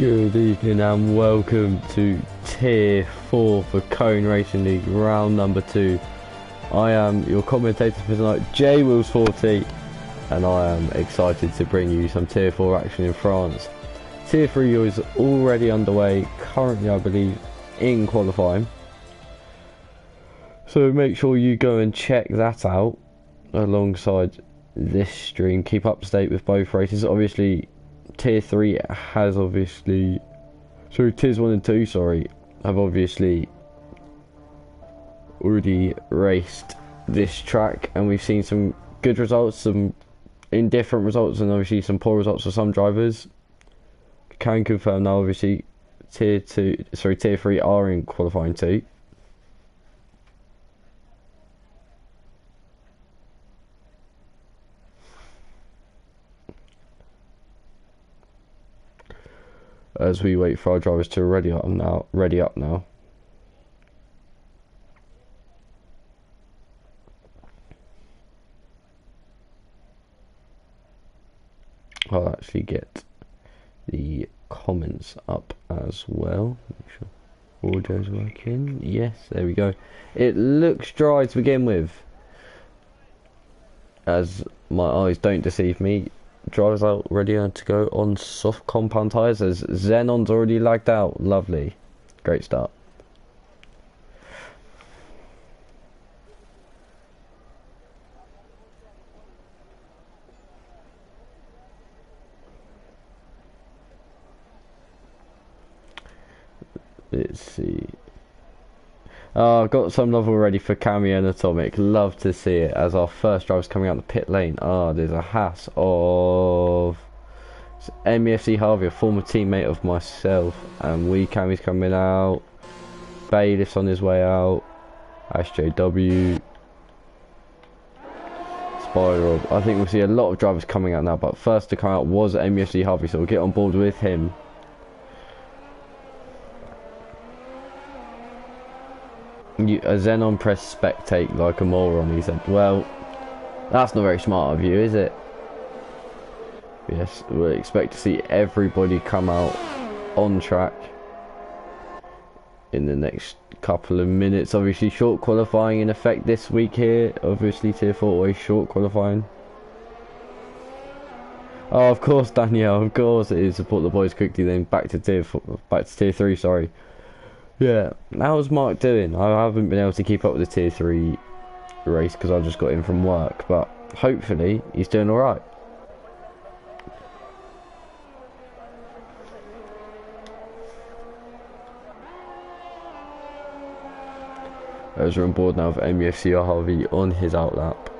Good evening and welcome to Tier 4 for Cone Racing League, round number 2. I am your commentator for tonight, JWills40, and I am excited to bring you some Tier 4 action in France. Tier 3 is already underway, currently I believe in qualifying. So make sure you go and check that out alongside this stream. Keep up to date with both races. Obviously Tier 3 has obviously, Tiers 1 and 2, have obviously already raced this track, and we've seen some good results, some indifferent results, and obviously some poor results for some drivers. Can confirm now, obviously, Tier 3 are in qualifying 2. As we wait for our drivers to ready up now. I'll actually get the comments up as well. Make sure audio's working. Yes, there we go. It looks dry to begin with, as my eyes don't deceive me. Drivers out ready to go on soft compound tyres as Xenon's already lagged out. Lovely. Great start. Let's see. Oh, I've got some love already for Cameo and Atomic. Love to see it as our first driver's coming out the pit lane. There's a Haas of MEFC Harvey, a former teammate of myself, and Cammy's coming out. Bailiff's on his way out. SJW. Spider. I think we'll see a lot of drivers coming out now, but first to come out was MEFC Harvey, so we'll get on board with him. A Xenon pressed spectate like a moron, he said. Well, that's not very smart of you, is it? Yes, we'll expect to see everybody come out on track in the next couple of minutes. Obviously short qualifying in effect this week here. Obviously Tier 4 always short qualifying. Oh, of course, Danielle, of course it is. Support the boys quickly, then back to Tier 3, sorry. Yeah, how's Mark doing? I haven't been able to keep up with the Tier 3 race because I just got in from work, but hopefully he's doing alright. As we're on board now with MEFC Harvey on his outlap.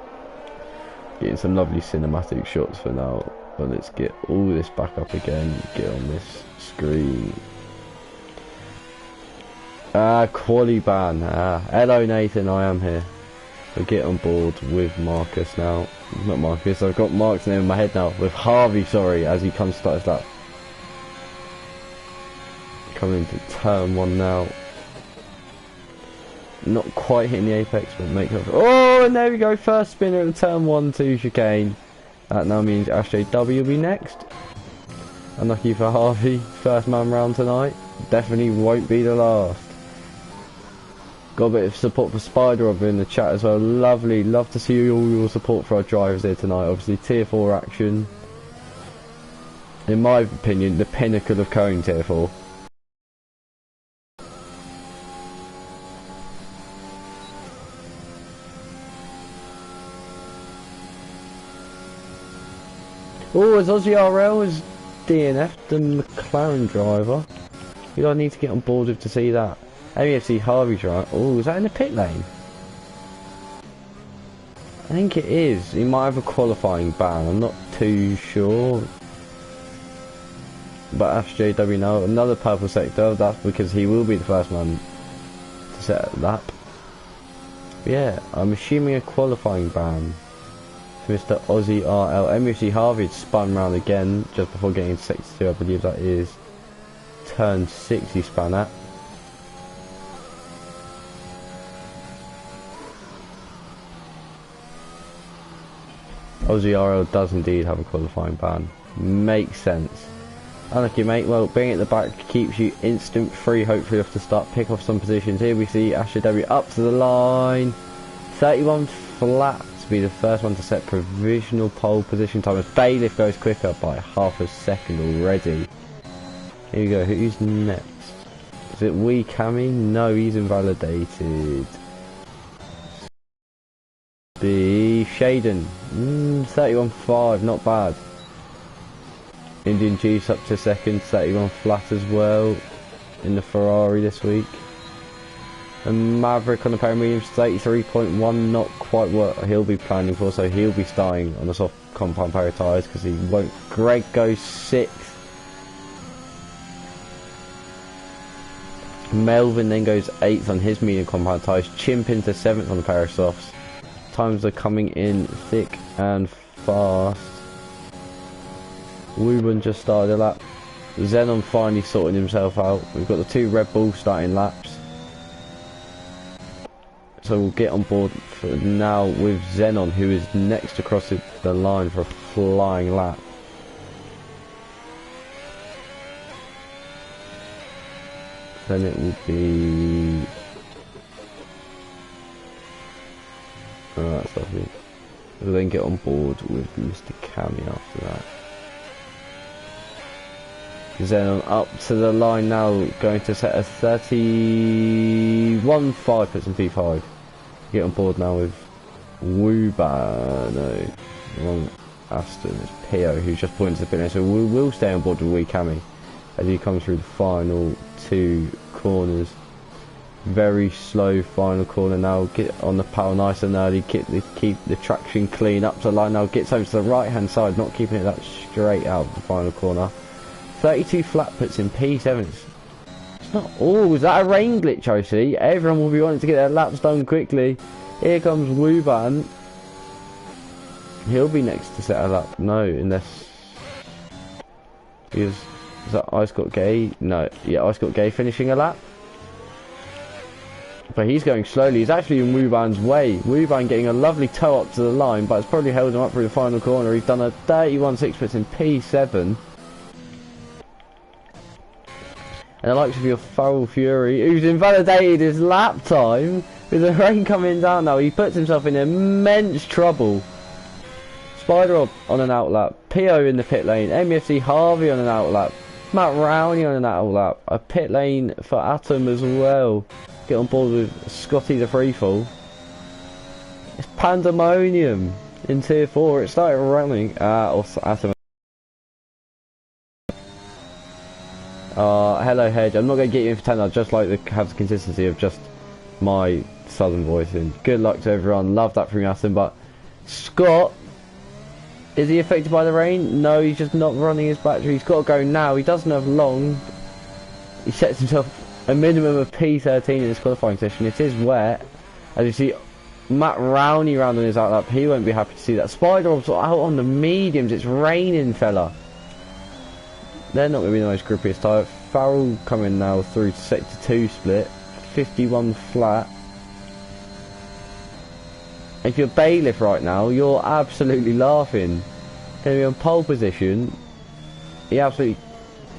Getting some lovely cinematic shots for now. But let's get all this back up again, get on this screen. Quali ban. Hello Nathan, I am here. We'll get on board with Marcus now. Not Marcus, I've got Mark's name in my head now. With Harvey, as he comes to start his lap. Coming into turn 1 now. Not quite hitting the apex, but make up. Oh, and there we go, first spinner at the turn 1-2 chicane. That now means SJW will be next. Unlucky for Harvey, first man round tonight. Definitely won't be the last. Got a bit of support for Spider over in the chat as well. Lovely, love to see all your support for our drivers here tonight. Obviously Tier 4 action. In my opinion, the pinnacle of Cone Tier 4. Oh, as Aussie RL is DNF, the McLaren driver. Who do I need to get on board with to see that? MEFC Harvey's right. Oh, is that in the pit lane? I think it is. He might have a qualifying ban. I'm not too sure. But FJW now, another purple sector. That's because he will be the first man to set a lap. But yeah, I'm assuming a qualifying ban for Mr. Aussie RL. MEFC Harvey spun round again just before getting into sector 2. I believe that is turn 6 he spun at. Aussie RL does indeed have a qualifying ban. Makes sense. Unlucky, mate. Well, being at the back keeps you instant free. Hopefully, off to start, pick off some positions. Here we see Ashley W up to the line. 31 flat to be the first one to set provisional pole position time. As Bailiff goes quicker by half a second already. Here we go. Who's next? Is it Wee Cammy? No, he's invalidated. The Shaden. 31.5, not bad. Indian Juice up to second, 31 flat as well in the Ferrari this week. And Maverick on the power mediums, 33.1, not quite what he'll be planning for, so he'll be starting on the soft compound power tyres because he won't. Greg goes 6th. Melvin then goes 8th on his medium compound tyres. Chimp into 7th on the power softs. Times are coming in thick and fast. Wooburn just started a lap. Zenon finally sorting himself out. We've got the 2 Red Bulls starting laps. So we'll get on board for now with Zenon, who is next across the line for a flying lap. Then it will be... Oh, that's lovely. We'll then get on board with Mr. Cammy after that. Zenon up to the line now, going to set a 31.5, puts in P5. Get on board now with Wooba, no, wrong Aston, it's Pio who's just pointed to the pit lane, so we will stay on board with Wee Cammy as he comes through the final 2 corners. Very slow final corner now, get on the power nice and early, keep the traction clean up to the line now, gets over to the right hand side, not keeping it that straight out of the final corner. 32 flat puts in P7. It's not... Oh, is that a rain glitch, I see? Everyone will be wanting to get their laps done quickly. Here comes Wuban. He'll be next to set a lap. No, unless... Is that Ice Got Gay? No. Yeah, Ice Got Gay finishing a lap. But he's going slowly. He's actually in Wuban's way. Wuban getting a lovely toe up to the line, but it's probably held him up through the final corner. He's done a 31.6 puts in P7. And the likes of your Farrell Fury, who's invalidated his lap time with the rain coming down now. He puts himself in immense trouble. Spider on an outlap, Pio in the pit lane, MEFC Harvey on an outlap, Matt Rowney on an outlap, a pit lane for Atom as well. Get on board with Scotty the Freefall. It's pandemonium in tier 4. It started running. Or Atom. Hello Hedge, I'm not going to get you in for 10, I'd just like to have the consistency of just my southern voice in. Good luck to everyone, love that from Aston, but Scott, is he affected by the rain? No, he's just not running his battery, he's got to go now, he doesn't have long. He sets himself a minimum of P13 in this qualifying session. It is wet, as you see Matt Rowney round on his outlap, he won't be happy to see that. Spider out on the mediums, it's raining fella. They're not going to be the most grippiest tyre. Farrell coming now through to sector 2 split. 51 flat. If you're Bailiff right now, you're absolutely laughing. Going to be on pole position. He absolutely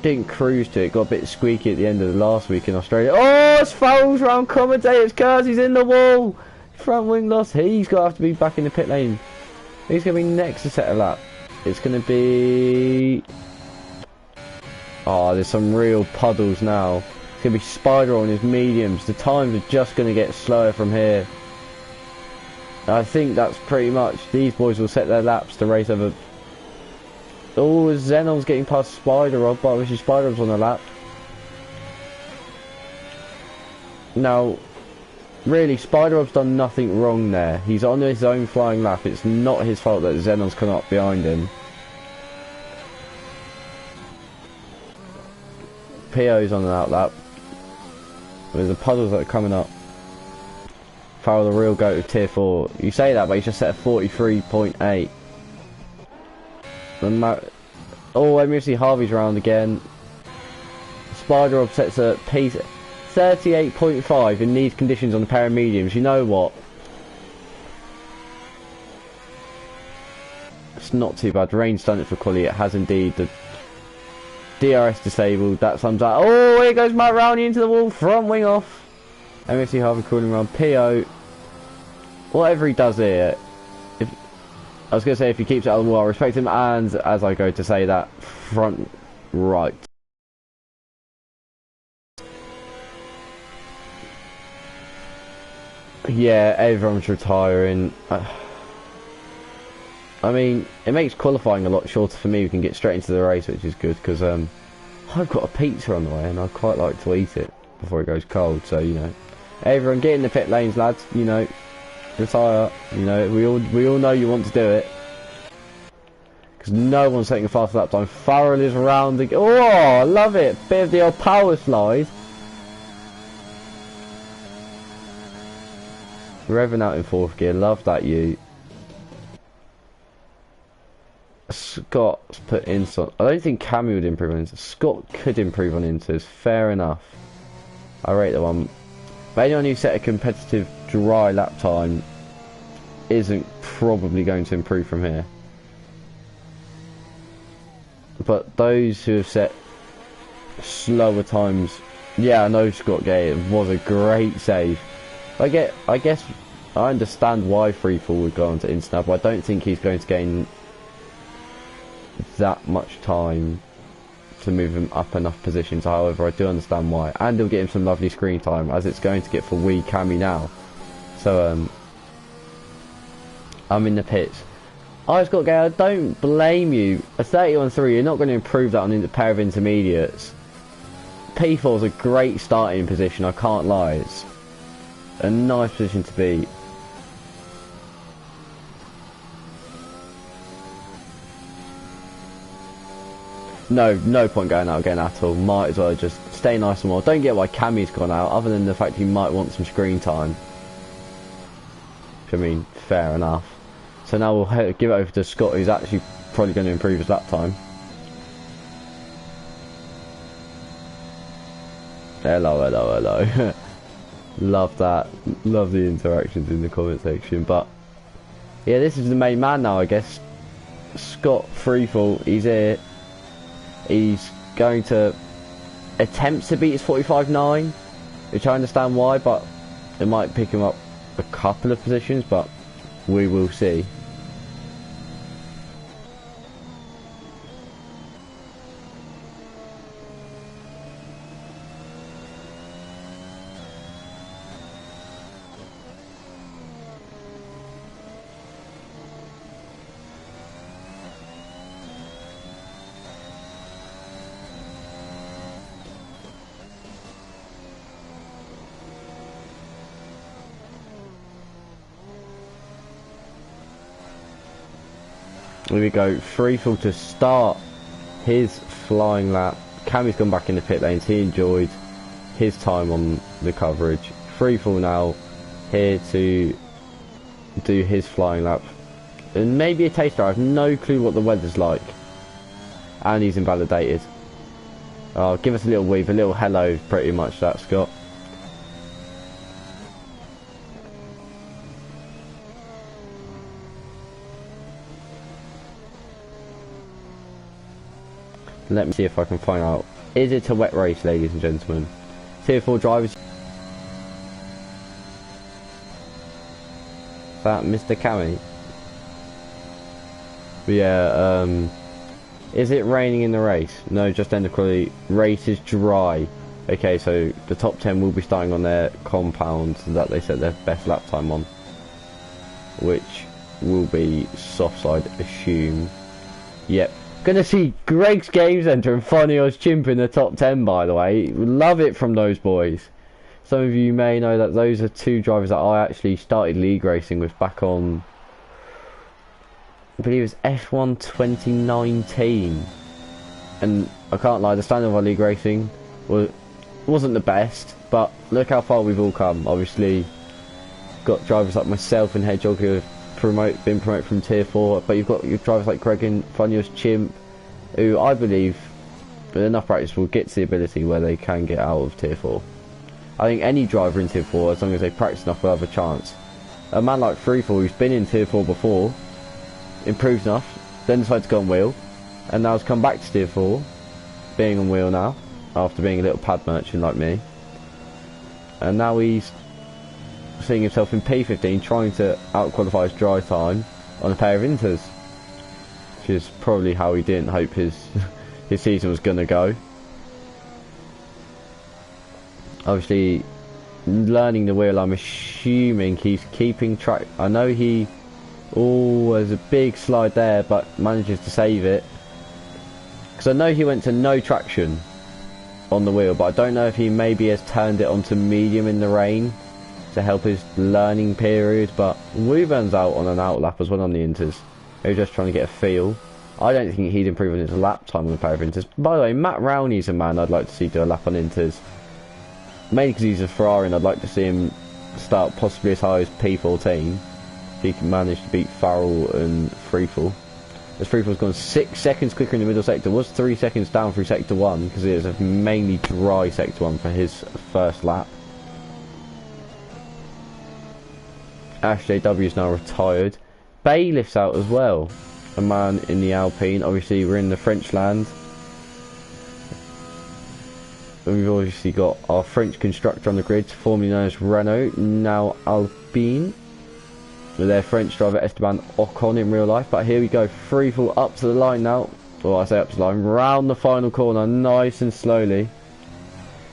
didn't cruise to it. Got a bit squeaky at the end of the last week in Australia. Oh, it's Farrell's round commentators. Kersey's in the wall. Front wing loss. He's going to have to be back in the pit lane. He's going to be next to set a lap. It's going to be... Oh, there's some real puddles now. It's going to be Spider on his mediums. The times are just going to get slower from here. I think that's pretty much... These boys will set their laps to race over... Oh, Zenon's getting past Spider-Rob, but obviously Spider-Rob's on the lap. Now, really, Spider-Rob's done nothing wrong there. He's on his own flying lap. It's not his fault that Zenon's come up behind him. Pio's on an outlap. There's the puddles that are coming up. Farrell the real goat of tier 4. You say that, but he's just set a 43.8. Oh, MEFC Harvey's round again. Spider Rob sets a pace 38.5 in these conditions on the pair of mediums. You know what? It's not too bad. Rain's done it for quality. It has indeed. DRS disabled, that sums up. Oh, here goes Matt Rowney into the wall, front wing off. MSC Harvey cooling run, PO. Whatever he does here, if I was going to say if he keeps it out of the wall, I respect him, and as I go to say that, front right. Yeah, everyone's retiring. I mean, it makes qualifying a lot shorter for me. We can get straight into the race, which is good, because I've got a pizza on the way, and I'd quite like to eat it before it goes cold, so, you know. Everyone get in the pit lanes, lads, you know. Retire, you know, we all know you want to do it. Because no one's taking a fast lap time. Farrell is rounding. Oh, I love it. Bit of the old power slide. Revving out in fourth gear. Love that, you. Scott's put in some. I don't think Cammy would improve on Inters. Scott could improve on Inters. Fair enough. I rate the one. But anyone who set a competitive dry lap time isn't probably going to improve from here. But those who have set slower times, yeah, I know Scott Gay, it was a great save. I guess I understand why Freefall would go on to Instant, but I don't think he's going to gain that much time to move him up enough positions. However, I do understand why, and he'll get him some lovely screen time, as it's going to get for wee Cammy now. So I'm in the pits. I've got to go. I don't blame you. A 30-on-3, you're not going to improve that on a pair of intermediates. P4 is a great starting position, I can't lie. It's a nice position to be. No point going out again at all. Might as well just stay nice and well. Don't get why Cammy's gone out, other than the fact he might want some screen time. Which, I mean, fair enough. So now we'll give it over to Scott, who's actually probably going to improve his lap time. Hello. Love that. Love the interactions in the comment section. But yeah, this is the main man now, I guess. Scott Freefall, he's here. He's going to attempt to beat his 45.9, which I understand why, but it might pick him up a couple of positions, but we will see. Here we go, Freefall to start his flying lap. Cammy's gone back in the pit lanes, he enjoyed his time on the coverage. Freefall now here to do his flying lap. And maybe a taster, I have no clue what the weather's like. And he's invalidated. Give us a little wave, a little hello, pretty much that, Scott. Let me see if I can find out. Is it a wet race, ladies and gentlemen? Tier 4 drivers. Is that Mr. Cammy? Yeah, is it raining in the race? No, just end of quality. Race is dry. Okay, so the top 10 will be starting on their compound that they set their best lap time on. Which will be soft side, assume. Yep. Gonna see Greg's Game Centre and Fonio's Chimp in the top 10, by the way. Love it from those boys. Some of you may know that those are two drivers that I actually started league racing with back on, I believe it was F1 2019. And I can't lie, the standard of our league racing wasn't the best, but look how far we've all come. Obviously, got drivers like myself and Hedgehog who have been promoted from tier 4, but you've got your drivers like Greg and Fonio's Chimp, who I believe with enough practice will get to the ability where they can get out of tier 4. I think any driver in tier 4, as long as they practice enough, will have a chance. A man like Freefall, who's been in tier 4 before, improves enough, then decides to go on wheel, and now has come back to tier 4, being on wheel now, after being a little pad merchant like me. And now he's seeing himself in P15, trying to out-qualify his dry time on a pair of Inters. Which is probably how he didn't hope his season was going to go. Obviously, learning the wheel, I'm assuming he's keeping track. I know he... Oh, there's a big slide there, but manages to save it. Because I know he went to no traction on the wheel, but I don't know if he maybe has turned it onto medium in the rain to help his learning period. But Wuban's out on an outlap as well on the Inters. He was just trying to get a feel. I don't think he'd improve on his lap time on a pair of Inters. By the way, Matt Rowney's a man I'd like to see do a lap on Inters. Mainly because he's a Ferrari and I'd like to see him start possibly as high as P14. If he can manage to beat Farrell and Freefall. As Freefall's gone 6 seconds quicker in the middle sector. Was 3 seconds down through sector 1 because it is a mainly dry sector 1 for his first lap. Ash JW is now retired. Bailiff's out as well. A man in the Alpine. Obviously we're in the French land. And we've obviously got our French constructor on the grid, formerly known as Renault, now Alpine. With their French driver Esteban Ocon in real life. But here we go, Freefall up to the line now. Well, I say up to the line, round the final corner, nice and slowly.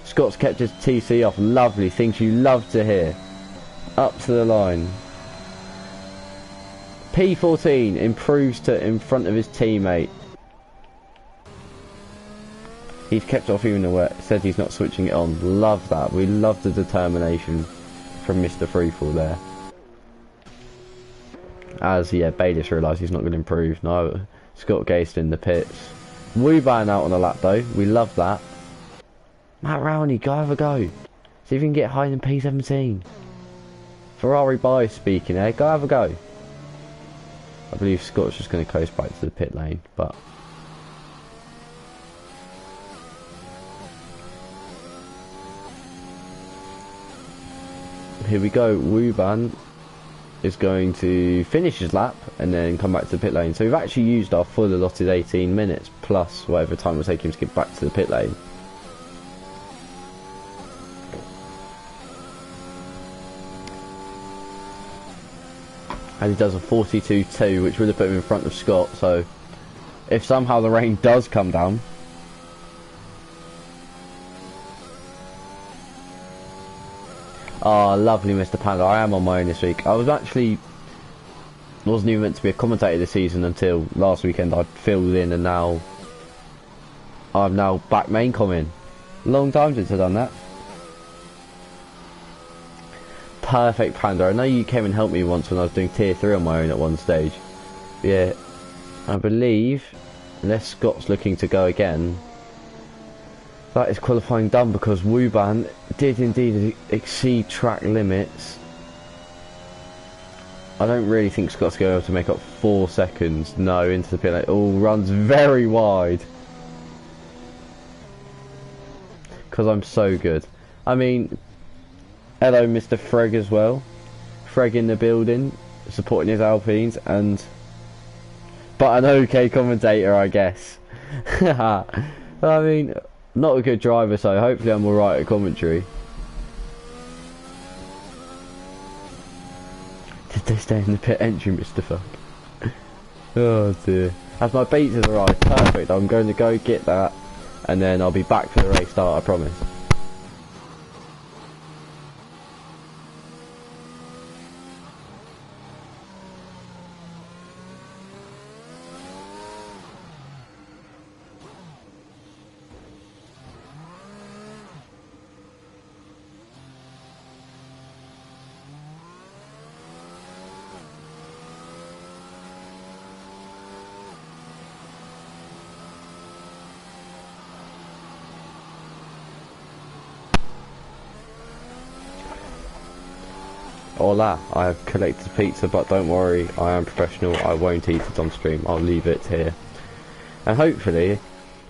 Scott's kept his TC off, lovely, things you love to hear. Up to the line. P14 improves to in front of his teammate. He's kept off even though it said he's not switching it on. Love that. We love the determination from Mr. Freefall there. As, yeah, Bayless realised he's not going to improve. No, Scott Gast in the pits. Wuban out on a lap though. We love that. Matt Rowney, go have a go. See if you can get higher than P17. Ferrari bias speaking there. Go have a go. I believe Scott's just going to coast back to the pit lane, but... Here we go, Wuban is going to finish his lap and then come back to the pit lane. So we've actually used our full allotted 18 minutes plus whatever time it will take him to get back to the pit lane. And he does a 42.2, which would have put him in front of Scott. So if somehow the rain does come down, oh, lovely, Mr. Panda. I am on my own this week. I wasn't even meant to be a commentator this season until last weekend. I filled in and now I'm now back main comming. Long time since I've done that. Perfect, Panda. I know you came and helped me once when I was doing tier 3 on my own at one stage. Yeah, I believe, unless Scott's looking to go again, that is qualifying done because Wuban did indeed exceed track limits. I don't really think Scott's going to be able to make up 4 seconds. No, into the pit lane. Oh, runs very wide. Because I'm so good. I mean, hello Mr. Freg as well. Freg in the building, supporting his Alpines, but an okay commentator, I guess. I mean... Not a good driver, so hopefully I'm alright at commentary. Did they stay in the pit entry, Mr. Fuck? Oh dear. As my beats has arrived, perfect. I'm going to go get that, and then I'll be back for the race start, I promise. Hola, I have collected pizza, but don't worry, I am professional. I won't eat it on stream. I'll leave it here. And hopefully,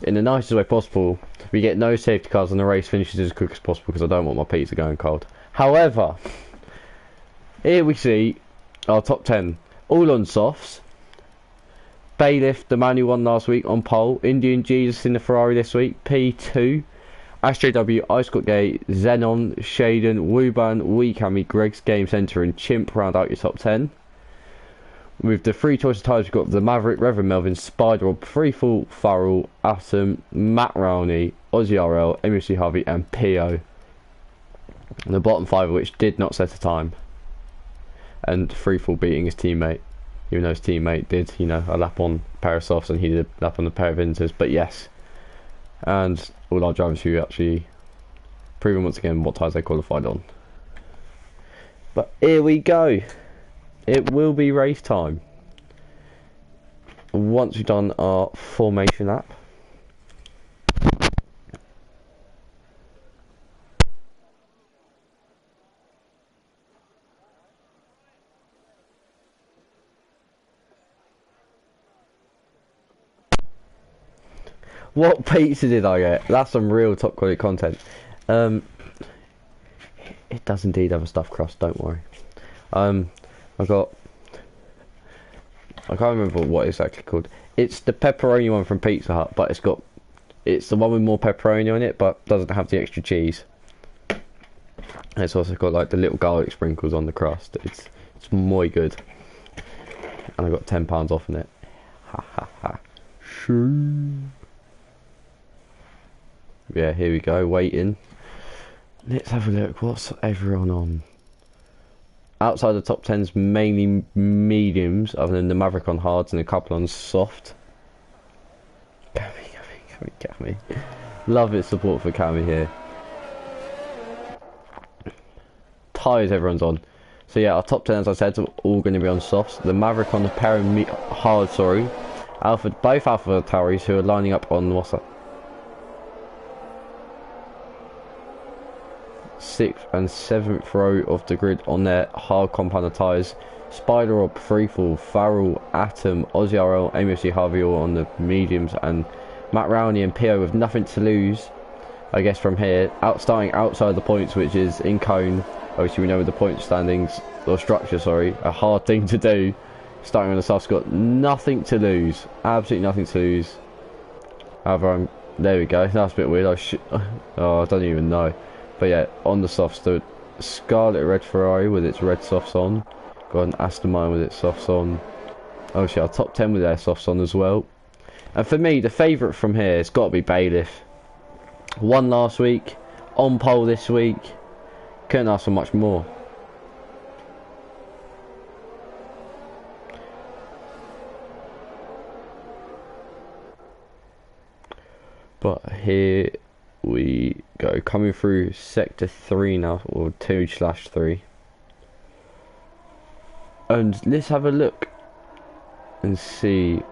in the nicest way possible, we get no safety cars and the race finishes as quick as possible because I don't want my pizza going cold. However, here we see our top 10, all on softs. Bailiff, the man who won last week on pole. Indian Jesus in the Ferrari this week, P2. SJW, Ice Got Gay, Xenon, Shaden, Wuban, Weekami, Greg's Game Centre and Chimp round out your top 10. With the three choice of tyres, we've got the Maverick, Reverend Melvin, Spider-Rob, Freefall, Farrell, Atom, Matt Rowney, Aussie RL, MUC Harvey and Pio. The bottom 5 of which did not set a time. And Freefall beating his teammate. Even though his teammate did, you know, a lap on a pair of softs and he did a lap on a pair of inters. But yes. And all our drivers who actually proven once again what tyres they qualified on. But here we go. It will be race time. Once we've done our formation lap. What pizza did I get? That's some real top quality content. It does indeed have a stuffed crust, don't worry. I can't remember what it's actually called. It's the pepperoni one from Pizza Hut, but it's the one with more pepperoni on it, but doesn't have the extra cheese. And it's also got like the little garlic sprinkles on the crust. It's muy good. And I got £10 off on it. Ha ha ha. Shoo. Yeah, here we go, waiting. Let's have a look, what's everyone on? Outside the top 10's mainly mediums, other than the Maverick on hards and a couple on soft. Cammy. Love its support for Cammy here. Tyres everyone's on. So yeah, our top 10, as I said, are all going to be on softs. The Maverick on the pair of hard, sorry. Both Alpha Tauris who are lining up on, what's that? 6th and 7th row of the grid on their hard compound tyres. Spider-Rob, Freefall, Farrell, Atom, Aussie RL, MFC Harvey all on the mediums, and Matt Rowney and Pio with nothing to lose, I guess, from here. Starting outside the points, which is in cone. Obviously, we know with the point standings, or structure, sorry, a hard thing to do. Starting on the soft's got nothing to lose. Absolutely nothing to lose. However, there we go. That's a bit weird. Oh, I don't even know. But yeah, on the softs, the Scarlet Red Ferrari with its red softs on. Got an Aston Martin with its softs on. Obviously, our top 10 with their softs on as well. And for me, the favourite from here has got to be Bailiff. Won last week, on pole this week. Couldn't ask for much more. But here we go, coming through sector 3 now, or 2/3, and let's have a look and see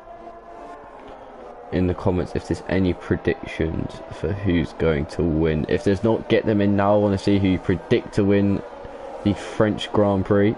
in the comments if there's any predictions for who's going to win. If there's not, get them in now. I want to see who you predict to win the French Grand Prix.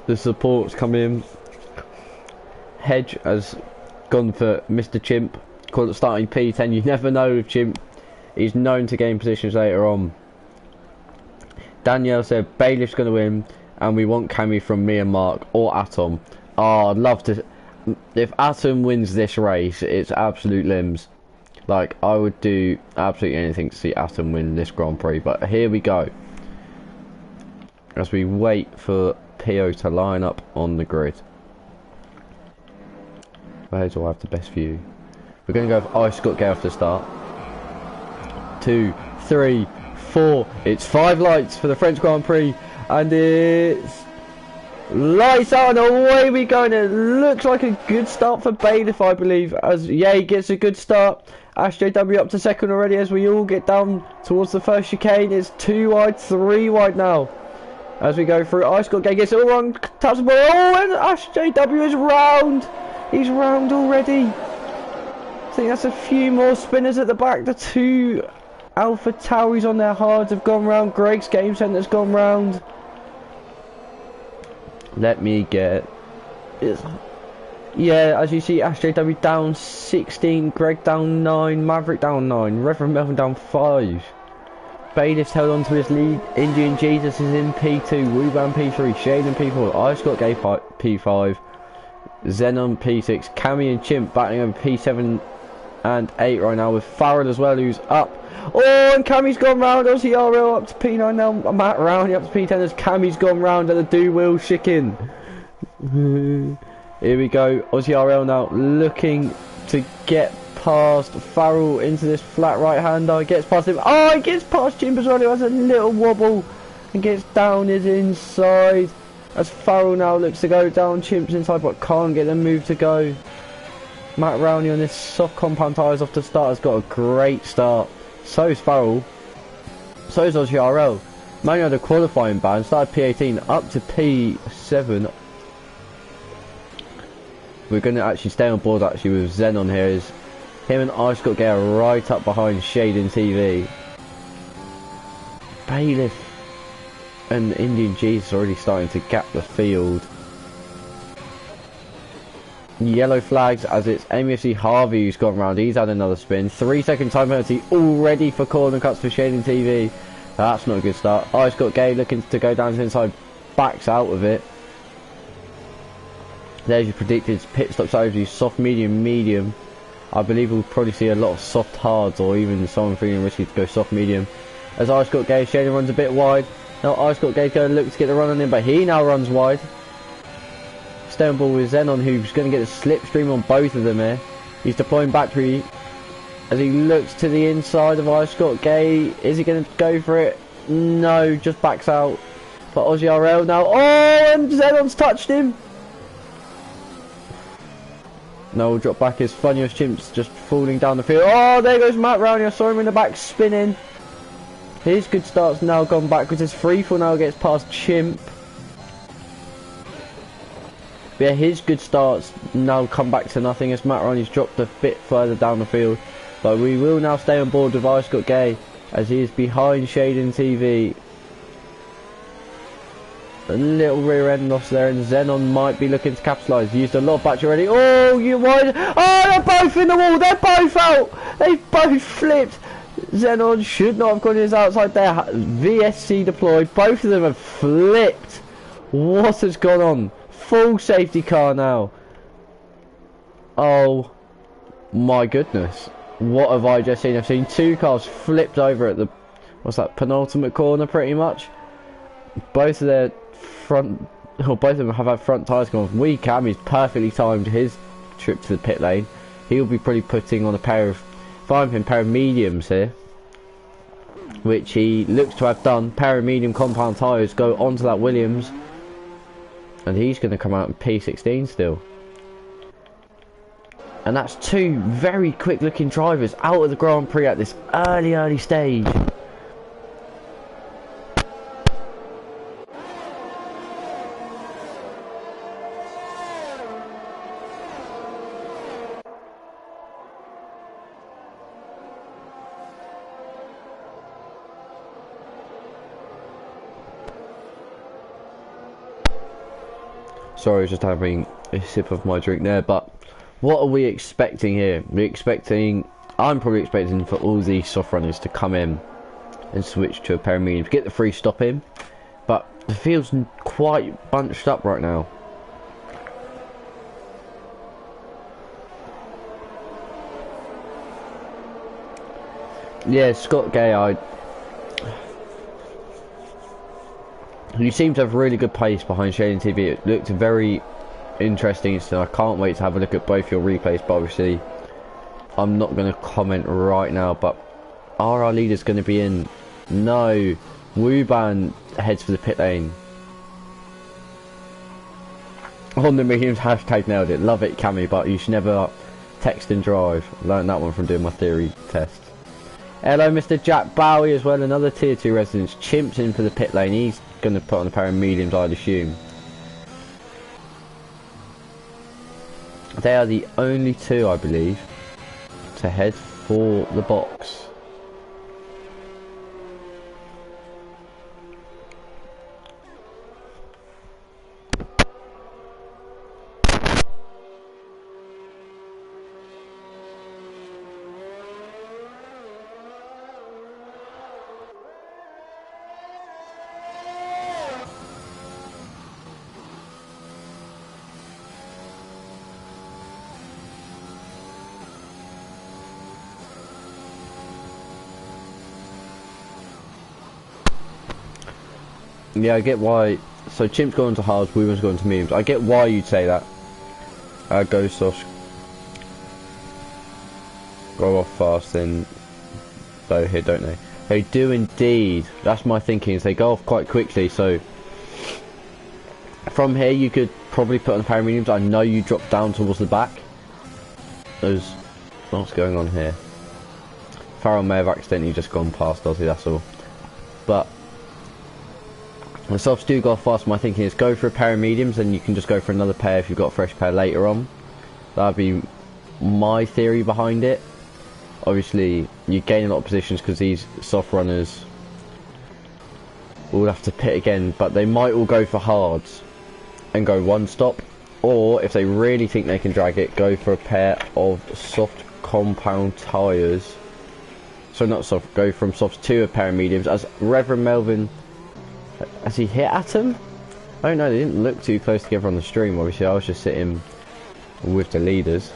The support's come in. Hedge has gone for Mr. Chimp, called it starting P10. You never know with Chimp. He's known to gain positions later on. Danielle said Bailiff's going to win, and we want Cammy from me and Mark or Atom. Oh, I'd love to. If Atom wins this race, it's absolute limbs. Like, I would do absolutely anything to see Atom win this Grand Prix. But here we go, as we wait for Pio to line up on the grid. Where do I have the best view? We're going to go with Ice Got Gay off the start. 2, 3, 4. It's 5 lights for the French Grand Prix, and it's lights out and away we go. And it looks like a good start for Bailiff, I believe, as Ye gets a good start, SJW up to second already as we all get down towards the first chicane. It's 2 wide, 3 wide now. As we go through, Ice Got Gay gets it all wrong, taps the ball, oh, and SJW is round. He's round already. I think that's a few more spinners at the back. The 2 Alpha Tauris on their hards have gone round. Greg's Game Center's gone round. Let me get... Yeah, as you see, SJW down 16, Greg down 9, Maverick down 9, Reverend Melvin down 5. Bailiff's held on to his lead. Indian Jesus is in P2, Wuban P3, Shaden P4, Ice Got Gay P5, Xenon P6, Cammy and Chimp battling over P7 and 8 right now, with Farrell as well, who's up. Oh, and Cammy's gone round. OCRL up to P9 now. Matt Rowney up to P10 as Cammy's gone round at the do-wheel chicken. Here we go. OCRL now looking to get past Farrell into this flat right-hander. Gets past him. Oh, he gets past Chimp as well. He has a little wobble and gets down his inside. As Farrell now looks to go down Chimp's inside but can't get the move to go. Matt Rowney on this soft compound tyres off the start has got a great start. So is Farrell. So is OCRL. Manuel had a qualifying ban, started P18 up to P7. We're going to actually stay on board actually with Xenon here. Is him and Ice Got Gay right up behind Shaden TV. Bailiff and Indian Jesus already starting to gap the field. Yellow flags as it's MFC Harvey who's gone round. He's had another spin. 3-second time penalty already for corner cuts for Shaden TV. That's not a good start. Ice Got Gay looking to go down to the inside. Backs out of it. There's your predicted pit stops over to soft, medium, medium. I believe we'll probably see a lot of soft hards or even someone feeling risky to go soft, medium. As Ice Got Gay, Shaden runs a bit wide. Now Ice Got Gay's going to look to get the run on him, but he now runs wide. Stay on ball with Xenon, who's going to get a slipstream on both of them here. He's deploying battery as he looks to the inside of Ice Got Gay. Is he going to go for it? No, just backs out. But OCRL now. Oh, and Xenon's touched him. No, we'll drop back as Funniest Chimp's just falling down the field. Oh, there goes Matt Rowney. I saw him in the back spinning. His good start's now gone backwards as Freefall now gets past Chimp. But yeah, his good starts now come back to nothing as Matt Rowney's dropped a bit further down the field. But we will now stay on board with Ice Got Gay as he is behind Shaden TV. A little rear end loss there, and Xenon might be looking to capitalise. Used a lot of battery already. Oh, you wide. Oh, they're both in the wall. They're both out. They've both flipped. Xenon should not have gone his outside there. VSC deployed. Both of them have flipped. What has gone on? Full safety car now. Oh my goodness. What have I just seen? I've seen 2 cars flipped over at the, what's that, penultimate corner pretty much. Both of their front, or both of them have had front tyres gone off. Wee Cammy's perfectly timed his trip to the pit lane. He'll be probably putting on a pair of, pair of mediums here, which he looks to have done. Pair of medium compound tyres go onto that Williams, and he's going to come out in P16 still. And that's 2 very quick looking drivers out of the Grand Prix at this early stage. Sorry, I was just having a sip of my drink there, but what are we expecting here? I'm probably expecting for all these soft runners to come in and switch to a pair of mediums, get the free stop in, but the field's quite bunched up right now. Yeah, Scott Gay, you seem to have really good pace behind Shaden TV. It looked very interesting, so I can't wait to have a look at both your replays, but obviously I'm not going to comment right now. But are our leaders going to be in? No. Wuban heads for the pit lane. On the mediums, hashtag nailed it. Love it, Cammy, but you should never text and drive. Learned that one from doing my theory test. Hello, Mr. Jack Bowie as well, another tier 2 resident. Chimps in for the pit lane. He's going to put on a pair of mediums, I'd assume. They are the only two, I believe, to head for the box. Yeah, I get why. So Chimp's going to hards, Women's going to mediums. I get why you'd say that. Go soft. Go off fast, then though here, don't they? They do indeed. That's my thinking. Is they go off quite quickly. So from here, you could probably put on the paramediums. I know you drop down towards the back. What's going on here? Farrell may have accidentally just gone past Ozzy. That's all. But the softs do go off fast. My thinking is go for a pair of mediums, and you can just go for another pair if you've got a fresh pair later on. That'd be my theory behind it. Obviously, you gain a lot of positions because these soft runners will have to pit again, but they might all go for hards and go one stop, or if they really think they can drag it, go for a pair of soft compound tyres. So not soft, go from softs to a pair of mediums. As Reverend Melvin, has he hit at him? I don't know, they didn't look too close together on the stream. Obviously I was just sitting with the leaders.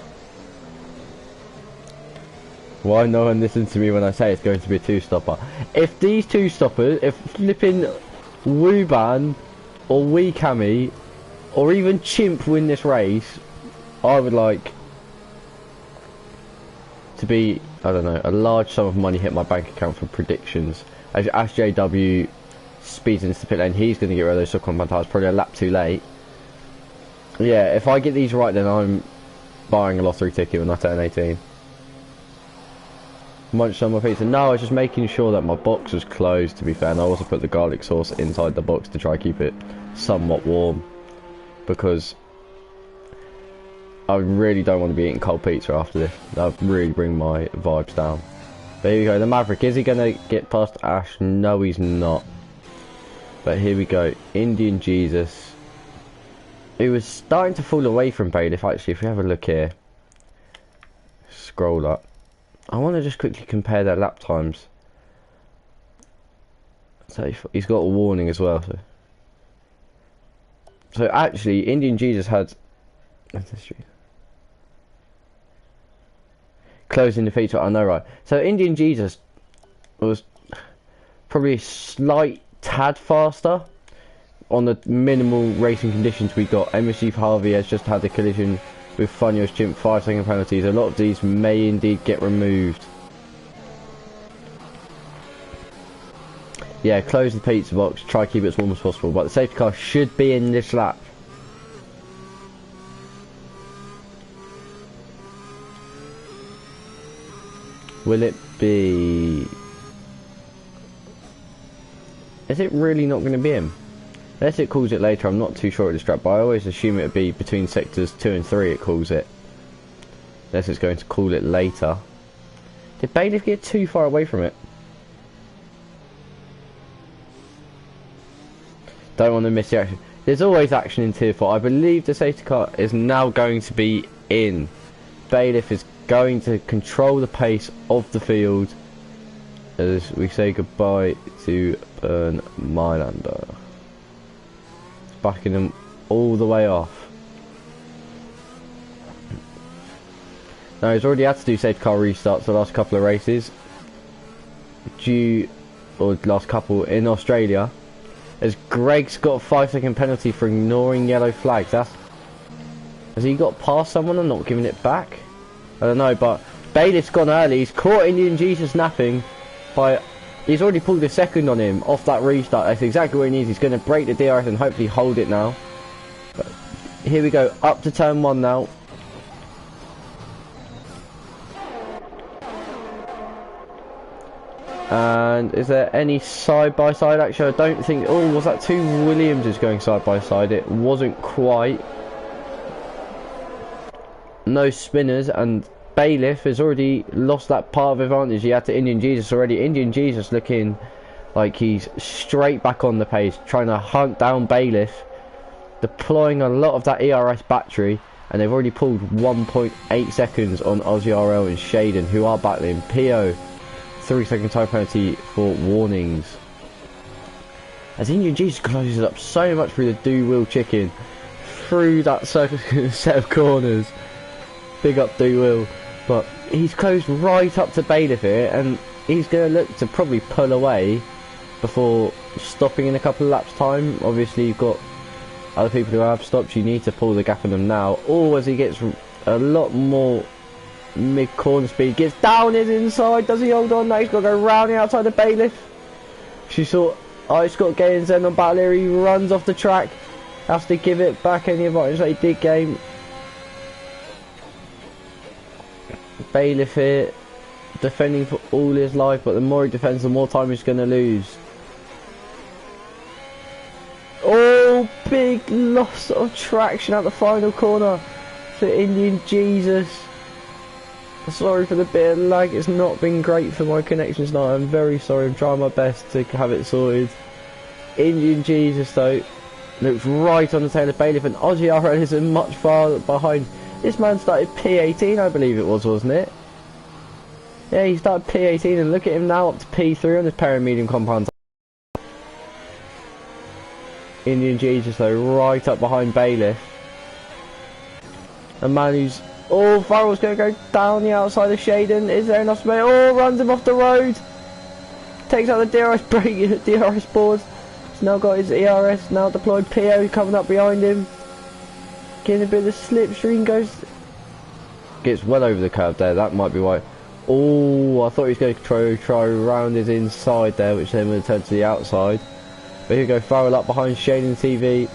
Why no one listens to me when I say it's going to be a two-stopper? If these two-stoppers, if flipping Wuban or Weekami or even Chimp win this race, I would like to be, I don't know, a large sum of money hit my bank account for predictions. As JW speeds into the pit lane, he's going to get rid of those subcompound tires, probably a lap too late. Yeah, if I get these right, then I'm buying a lottery ticket when I turn 18. Munch some more pizza. No, I was just making sure that my box was closed, to be fair, and I also put the garlic sauce inside the box to try to keep it somewhat warm, because I really don't want to be eating cold pizza after this. That would really bring my vibes down. There you go, the Maverick. Is he going to get past Ash? No, he's not. But here we go, Indian Jesus. He was starting to fall away from Bailiff, actually. If we have a look here, scroll up. I want to just quickly compare their lap times. So he's got a warning as well. So actually, Indian Jesus had closing the feature. I know, right? So Indian Jesus was probably a slight tad faster on the minimal racing conditions we got. MSG Harvey has just had a collision with Funyo's Chimp, 5-second penalties. A lot of these may indeed get removed. Yeah, close the pizza box, try to keep it as warm as possible, but the safety car should be in this lap. Will it be? Is it really not going to be him? Unless it calls it later, I'm not too sure at this track, but I always assume it would be between sectors 2 and 3 it calls it. Unless it's going to call it later. Did Bailiff get too far away from it? Don't want to miss the action. There's always action in Tier 4. I believe the safety car is now going to be in. Bailiff is going to control the pace of the field as we say goodbye to Bern Mylander. Backing them all the way off. Now he's already had to do safety car restarts the last couple of races, last couple in Australia, as Greg's got a 5-second penalty for ignoring yellow flags. Has he got past someone and not giving it back? I don't know, but Bailiff's gone early. He's caught Indian Jesus napping by. He's already pulled a second on him off that restart. That's exactly what he needs. He's going to break the DRS and hopefully hold it now. But here we go, up to turn 1 now. And is there any side-by-side action? I don't think... Oh, was that two Williamses going side-by-side? It wasn't quite. No spinners, and Bailiff has already lost that part of advantage he had to Indian Jesus already. Indian Jesus looking like he's straight back on the pace, trying to hunt down Bailiff, deploying a lot of that ERS battery, and they've already pulled 1.8 seconds on Aussie RL and Shaden, who are battling. PO, 3-second time penalty for warnings. As Indian Jesus closes up so much through the do-wheel chicken, through that set of corners. Big up do-wheel. But he's closed right up to Bailiff here, and he's going to look to probably pull away before stopping in a couple of laps time. Obviously you've got other people who have stopped, you need to pull the gap on them now. Or as he gets a lot more mid-corner speed, gets down his inside, does he hold on? No, he's got to go round the outside of Bailiff. She saw Ice Scott getting Zen on battle here, he runs off the track, has to give it back any advantage that he did gain. Bailiff here, defending for all his life, but the more he defends, the more time he's going to lose. Oh, big loss of traction at the final corner for Indian Jesus. Sorry for the bit of lag, it's not been great for my connections tonight. I'm very sorry, I'm trying my best to have it sorted. Indian Jesus though, looks right on the tail of Bailiff, and Aussie RL isn't much far behind. This man started P18, I believe it was, wasn't it? Yeah, he started P18, and look at him now up to P3 on this pair of medium compounds. Indian Jesus though, right up behind Bailiff. A man who's... Oh, Farrell's going to go down the outside of Shaden. Is there enough space? Oh, runs him off the road. Takes out the DRS brake, DRS boards. He's now got his ERS now deployed. PO coming up behind him. Getting a bit of the slipstream, goes... Gets well over the curb there, that might be why. Oh, I thought he was going to try around his inside there, which then would turn to the outside. But here we go, Farrell up behind Shaden TV.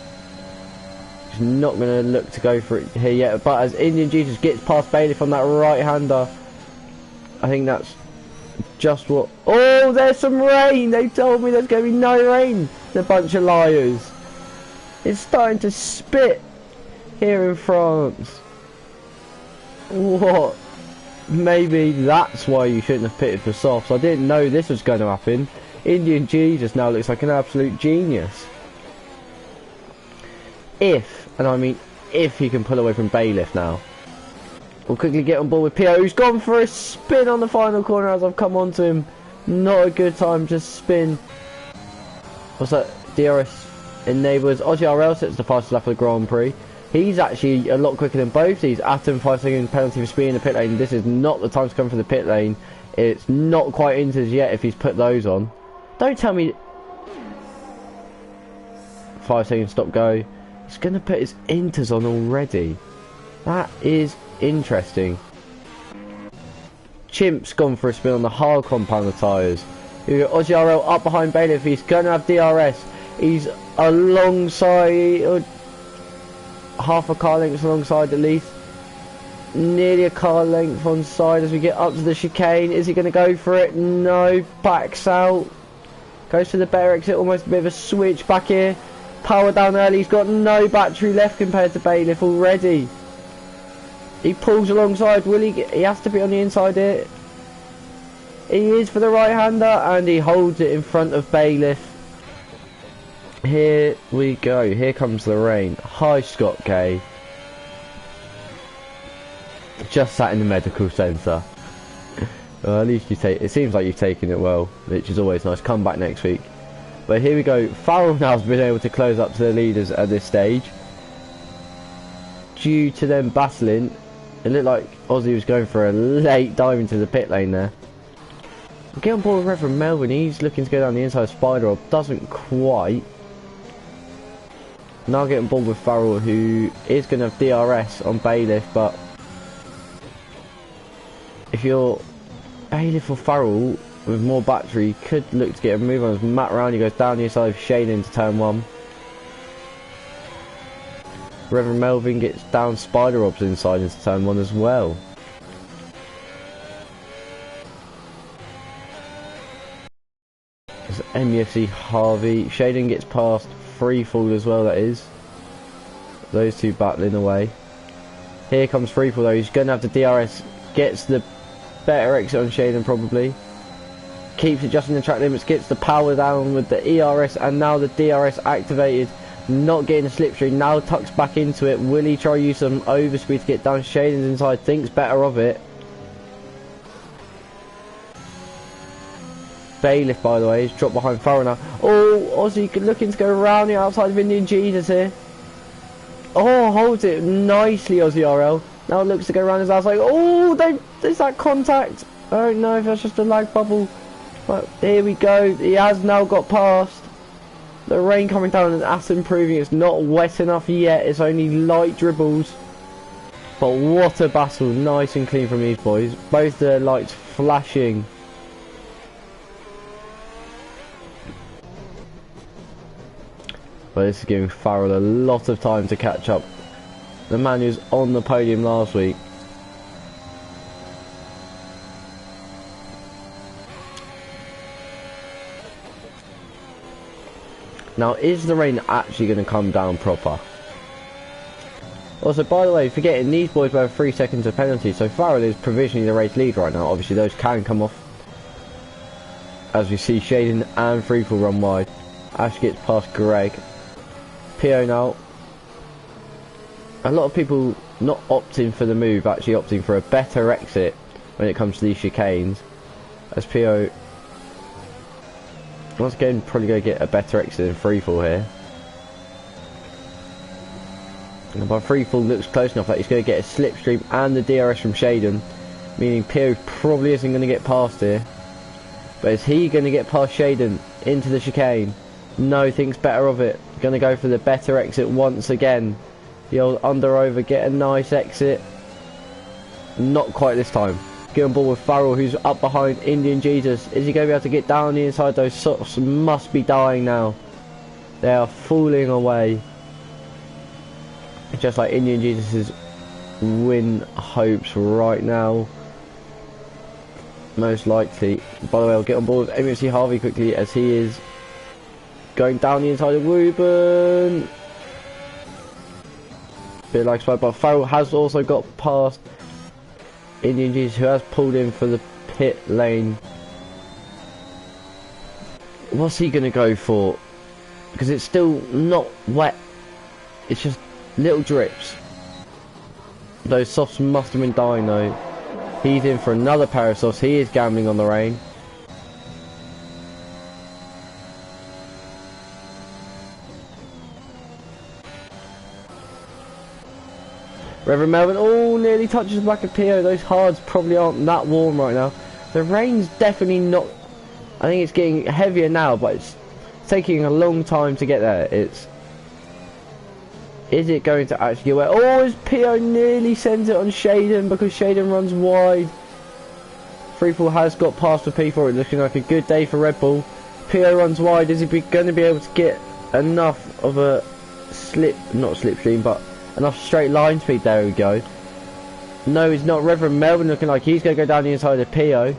He's not going to look to go for it here yet, but as Indian Jesus gets past Bailiff on that right-hander, I think that's just what... Oh, there's some rain! They told me there's going to be no rain! It's a bunch of liars. It's starting to spit here in France. What? Maybe that's why you shouldn't have pitted for softs. I didn't know this was going to happen. Indian Jesus now looks like an absolute genius. If, and I mean if, he can pull away from Bailiff now. We'll quickly get on board with PO, who's gone for a spin on the final corner as I've come onto him. Not a good time, just spin. What's that? DRS enables. Aussie RL sets the fastest lap of the Grand Prix. He's actually a lot quicker than both these. Atom 5-second penalty for speed in the pit lane. This is not the time to come for the pit lane. It's not quite inters yet if he's put those on. Don't tell me... 5-second stop go. He's going to put his inters on already. That is interesting. Chimp's gone for a spin on the hard compound of tyres. Here we go, Aussie RL up behind Bailiff. He's going to have DRS. He's alongside... half a car length alongside at least. Nearly a car length on side as we get up to the chicane. Is he going to go for it? No. Backs out. Goes to the better exit. Almost a bit of a switch back here. Power down early. He's got no battery left compared to Bailiff already. He pulls alongside. Will he? He has to be on the inside here. He is for the right-hander, and he holds it in front of Bailiff. Here we go. Here comes the rain. Hi, Scott K. Just sat in the medical centre. Well, at least you take. It seems like you've taken it well, which is always nice. Come back next week. But here we go. Farrell now has been able to close up to the leaders at this stage. Due to them battling, it looked like Aussie was going for a late dive into the pit lane there. Get on board with Reverend Melvin. He's looking to go down the inside Spider Orb. Doesn't quite. Now getting on board with Farrell, who is going to have DRS on Bailiff, but if you're Bailiff or Farrell with more battery, could look to get a move on as Matt Rowney goes down the inside of Shane into turn 1. Reverend Melvin gets down Spider Orbs inside into turn 1 as well. It's MEFC Harvey. Shaden gets past Freefall as well, that is. Those two battling away. Here comes Freefall though, he's going to have the DRS. Gets the better exit on Shaden probably. Keeps adjusting the track limits, gets the power down with the ERS, and now the DRS activated. Not getting the slipstream, now tucks back into it. Will he try to use some overspeed to get down? Shaden's inside, thinks better of it. Bailiff, by the way, is dropped behind Farrell now. Oh, Aussie looking to go around the outside of Indian Jesus here. Oh, holds it nicely, Aussie RL. Now it looks to go around his outside. Oh, there's that contact. I don't know if that's just a lag bubble. But here we go. He has now got past. The rain coming down and that's improving. It's not wet enough yet. It's only light dribbles. But what a battle. Nice and clean from these boys. Both their lights flashing. But this is giving Farrell a lot of time to catch up. The man who's on the podium last week. Now, is the rain actually going to come down proper? Also, by the way, forgetting these boys have 3 seconds of penalty, so Farrell is provisionally the race lead right now. Obviously, those can come off. As we see Shaden and Freefall run wide. Ash gets past Greg. PO now. A lot of people not opting for the move, actually opting for a better exit when it comes to these chicanes. As PO once again probably going to get a better exit than Freefall here. And by Freefall looks close enough that he's going to get a slipstream and the DRS from Shaden, meaning PO probably isn't going to get past here. But is he going to get past Shaden into the chicane? No, thinks better of it. Going to go for the better exit once again. The old under over, get a nice exit. Not quite this time. Get on board with Farrell, who's up behind Indian Jesus. Is he going to be able to get down the inside? Those softs must be dying now. They are falling away. Just like Indian Jesus' win hopes right now. Most likely. By the way, I'll get on board with MEFC Harvey quickly as he is going down the inside of Ruben. Bit like spot, but Farrell has also got past Indian Jesus, who has pulled in for the pit lane. What's he going to go for? Because it's still not wet. It's just little drips. Those softs must have been dying though. He's in for another pair of softs. He is gambling on the rain. Reverend Melvin, oh, nearly touches the back of PO. Those hards probably aren't that warm right now. The rain's definitely not. I think it's getting heavier now, but it's taking a long time to get there. Is it going to actually get wet? Oh, as PO nearly sends it on Shaden because Shaden runs wide. Freefall has got past for P4. It's looking like a good day for Red Bull. PO runs wide. Is he going to be able to get enough of a not slipstream, but enough straight line speed? There we go. No, he's not. Reverend Melvin looking like he's going to go down the inside of PO.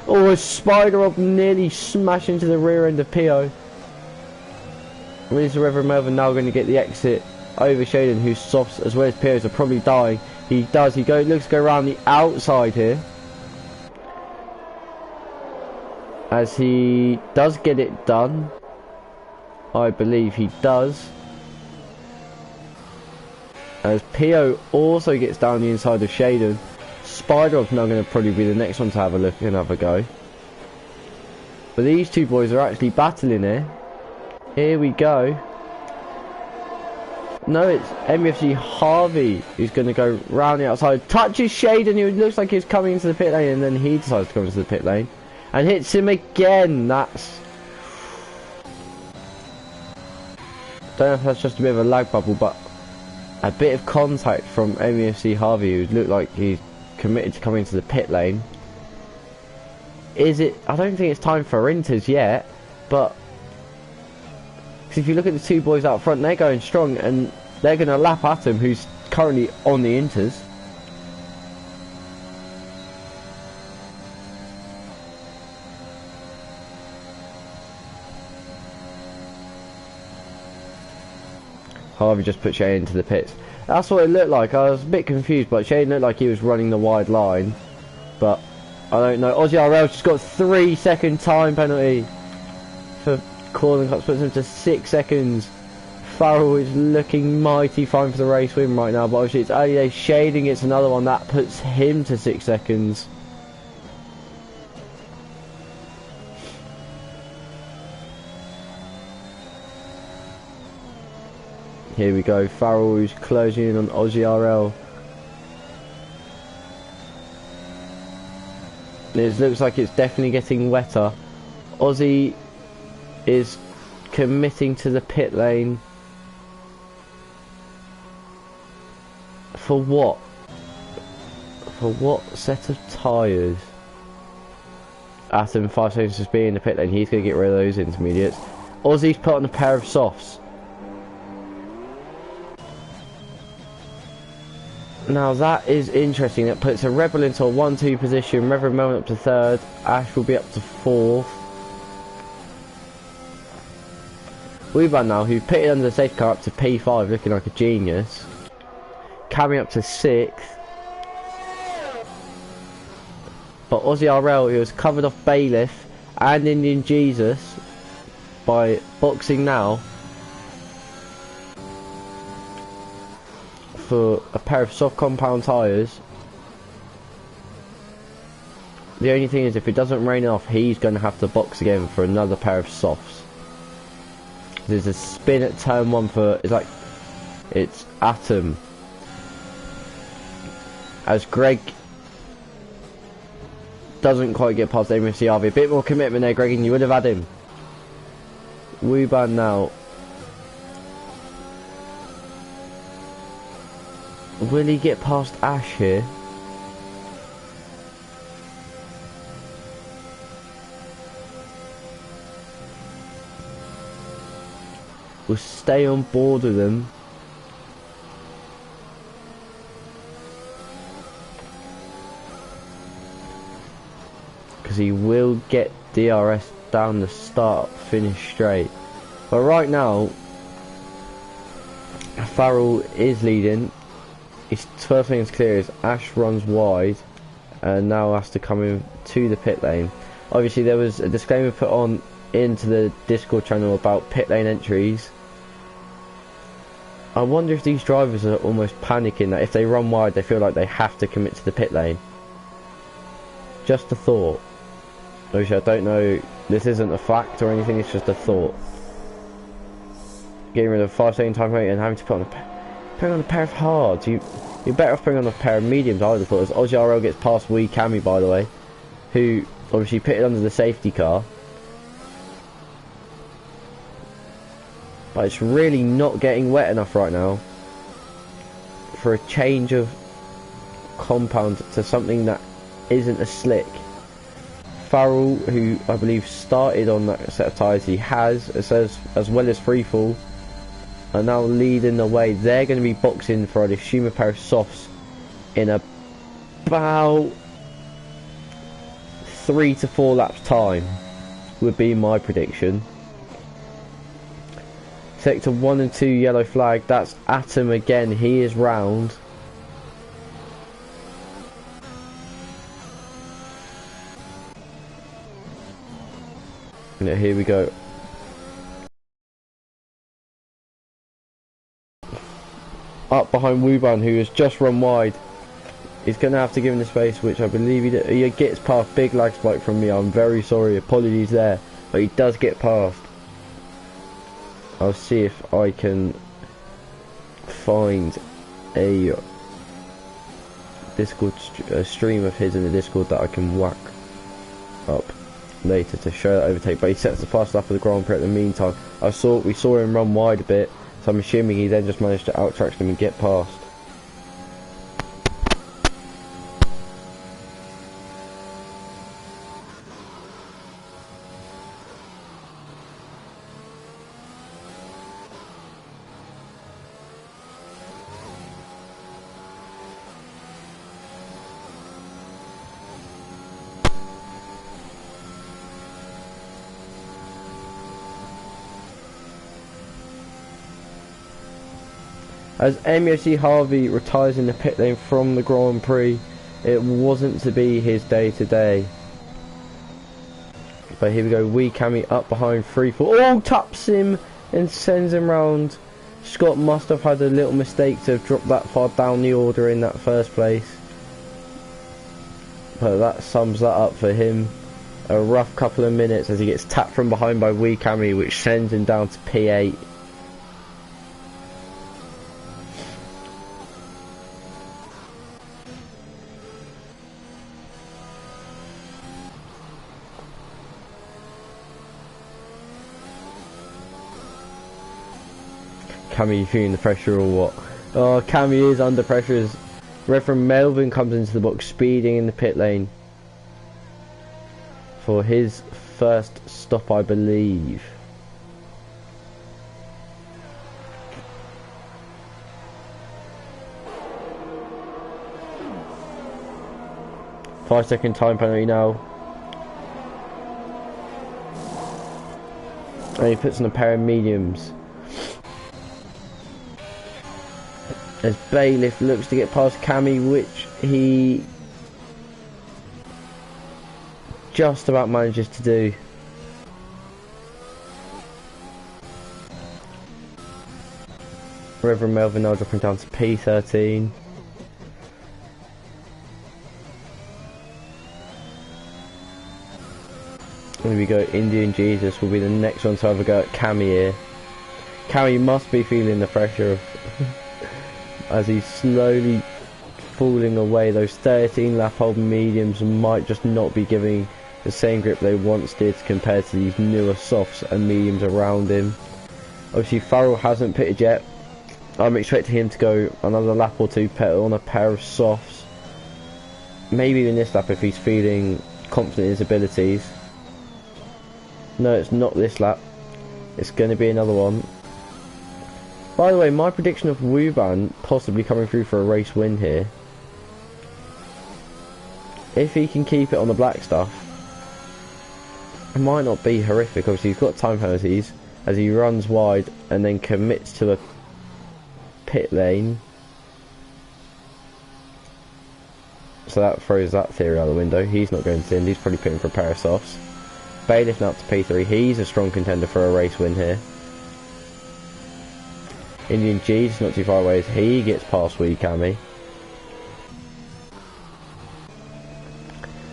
Oh, a spider up nearly smash into the rear end of PO. Is Reverend Melvin now going to get the exit over Shaden, whose softs as well as POs are probably dying? He does. Looks to go around the outside here. As he does get it done. I believe he does. As PO also gets down the inside of Shaden. Spider-Up's now going to probably be the next one to have a look and have a go. But these two boys are actually battling here. Here we go. No, it's MEFC Harvey who's going to go round the outside. Touches Shaden, who looks like he's coming into the pit lane, and then he decides to come into the pit lane. And hits him again. That's... don't know if that's just a bit of a lag bubble, but a bit of contact from MEFC Harvey, who looked like he's committed to coming into the pit lane. Is it? I don't think it's time for inters yet, but if you look at the two boys out front, they're going strong and they're going to lap at him, who's currently on the inters. Harvey just put Shane into the pits. That's what it looked like. I was a bit confused, but Shane looked like he was running the wide line. But I don't know. Aussie RL just got 3-second time penalty for calling cuts, puts him to 6 seconds. Farrell is looking mighty fine for the race win right now, but obviously it's early days. Shading, it's another one that puts him to 6 seconds. Here we go, Farrell who's closing in on Aussie RL. It looks like it's definitely getting wetter. Aussie is committing to the pit lane. For what? For what set of tyres? Atom 5 seconds to speed in the pit lane. He's going to get rid of those intermediates. Aussie's put on a pair of softs. Now that is interesting. It puts a Rebel into a 1-2 position. Reverend Melvin up to 3rd. Ash will be up to 4th. Weeban now, who pitted under the safety car, up to P5, looking like a genius. Cammy up to 6th. But Aussie RL, who has covered off Bailiff and Indian Jesus by boxing now for a pair of soft compound tyres. The only thing is, if it doesn't rain off, he's going to have to box again for another pair of softs. There's a spin at turn 1 for, it's Atom. As Greg doesn't quite get past MFCRV. A bit more commitment there, Greg, and you would have had him. Wuban now. Will he get past Ash here? We'll stay on board with him. Because he will get DRS down the start, finish straight. But right now, Farrell is leading. His first thing is clear is Ash runs wide and now has to come in to the pit lane. Obviously there was a disclaimer put on into the Discord channel about pit lane entries. I wonder if these drivers are almost panicking that if they run wide they feel like they have to commit to the pit lane. Just a thought. Obviously I don't know, this isn't a fact or anything, it's just a thought. Getting rid of 5-second time rate and having to put on a pair of hards. You're better off putting on a pair of mediums, I would have thought. As Aussie RL gets past Wee Cammy, by the way, who obviously pitted under the safety car. But it's really not getting wet enough right now for a change of compound to something that isn't a slick. Farrell, who I believe started on that set of tyres, he has, as well as Freefall, are now leading the way. They're going to be boxing for, I'd assume, a pair of softs in about 3 to 4 laps time, would be my prediction. Sector 1 and 2 yellow flag, that's Atom again, he is round. And here we go. Up behind Wuban, who has just run wide. He's going to have to give him the space, which I believe he gets past. Big lag spike from me, I'm very sorry, apologies there. But he does get past. I'll see if I can find a Discord stream of his in the Discord that I can whack up later to show that overtake. But he sets the fast lap of the Grand Prix at the meantime. We saw him run wide a bit, so I'm assuming he then just managed to outtrack him and get past. As MOC Harvey retires in the pit lane from the Grand Prix, it wasn't to be his day today. But here we go, Wee Cammy up behind 3-4. Oh, taps him and sends him round. Scott must have had a little mistake to have dropped that far down the order in that first place. But that sums that up for him. A rough couple of minutes as he gets tapped from behind by Wee Cammy, which sends him down to P8. Cammy, you feeling the pressure or what? Oh, Cammy is under pressure as Reverend Melvin comes into the box, speeding in the pit lane for his first stop, I believe. Five-second time penalty now. And he puts on a pair of mediums. As Bailiff looks to get past Cammy, which he just about manages to do. Reverend Melvin now dropping down to P13. Here we go, Indian Jesus will be the next one to have a go at Cammy here. Cammy must be feeling the pressure of as he's slowly falling away. Those 13 lap old mediums might just not be giving the same grip they once did compared to these newer softs and mediums around him. Obviously Farrell hasn't pitted yet. I'm expecting him to go another lap or two, put on a pair of softs. Maybe even this lap if he's feeling confident in his abilities. No, it's not this lap. It's going to be another one. By the way, my prediction of Wuban possibly coming through for a race win here. If he can keep it on the black stuff, it might not be horrific. Obviously he's got time penalties as he runs wide and then commits to a pit lane. So that throws that theory out the window. He's not going to end, he's probably putting for a pair of softs. Bailiff now to P3, he's a strong contender for a race win here. Indian G's not too far away as he gets past Wee Cammy.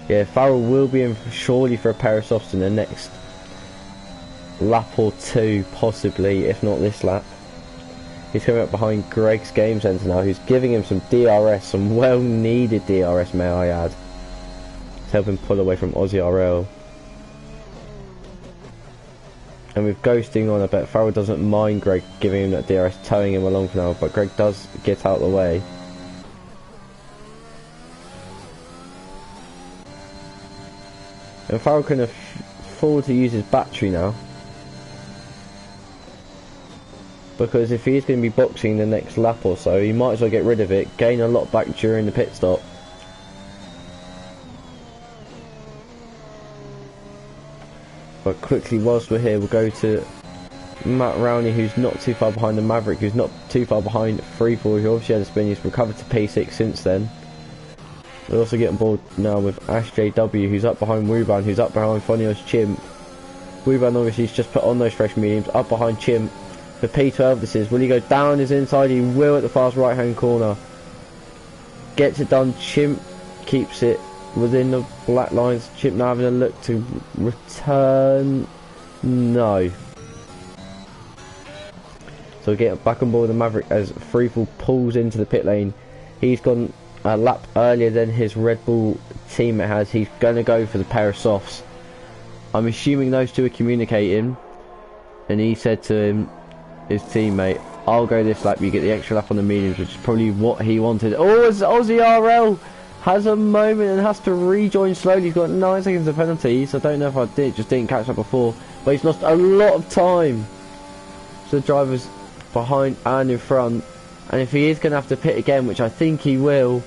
Yeah, Farrell will be in surely for a pair of softs in the next lap or two, possibly, if not this lap. He's coming up behind Greg's Game Centre now, who's giving him some DRS, some well needed DRS, may I add, to help him pull away from Aussie RL. And with ghosting on, I bet Farrell doesn't mind Greg giving him that DRS, towing him along for now, but Greg does get out of the way. And Farrell can afford to use his battery now, because if he's going to be boxing the next lap or so, he might as well get rid of it, gain a lot back during the pit stop. But quickly, whilst we're here, we'll go to Matt Rowney, who's not too far behind the Maverick, who's not too far behind 3-4, who obviously had a spin. He's recovered to P6 since then. We'll also get on board now with Ash JW, who's up behind Wuban, who's up behind Fonios Chimp. Wuban obviously has just put on those fresh mediums, up behind Chimp. For P12 this is, will he go down his inside? He will at the fast right hand corner. Gets it done, Chimp keeps it within the black lines. Chimp now having a look to return. No. So we get back on board the Maverick as Freefall pulls into the pit lane. He's gone a lap earlier than his Red Bull teammate has. He's going to go for the pair of softs. I'm assuming those two are communicating, and he said to him, his teammate, I'll go this lap, you get the extra lap on the mediums, which is probably what he wanted. Oh, as Aussie RL has a moment and has to rejoin slowly. He's got 9 seconds of penalties. I don't know if I just didn't catch up before, but he's lost a lot of time. So the driver's behind and in front, and if he is going to have to pit again, which I think he will,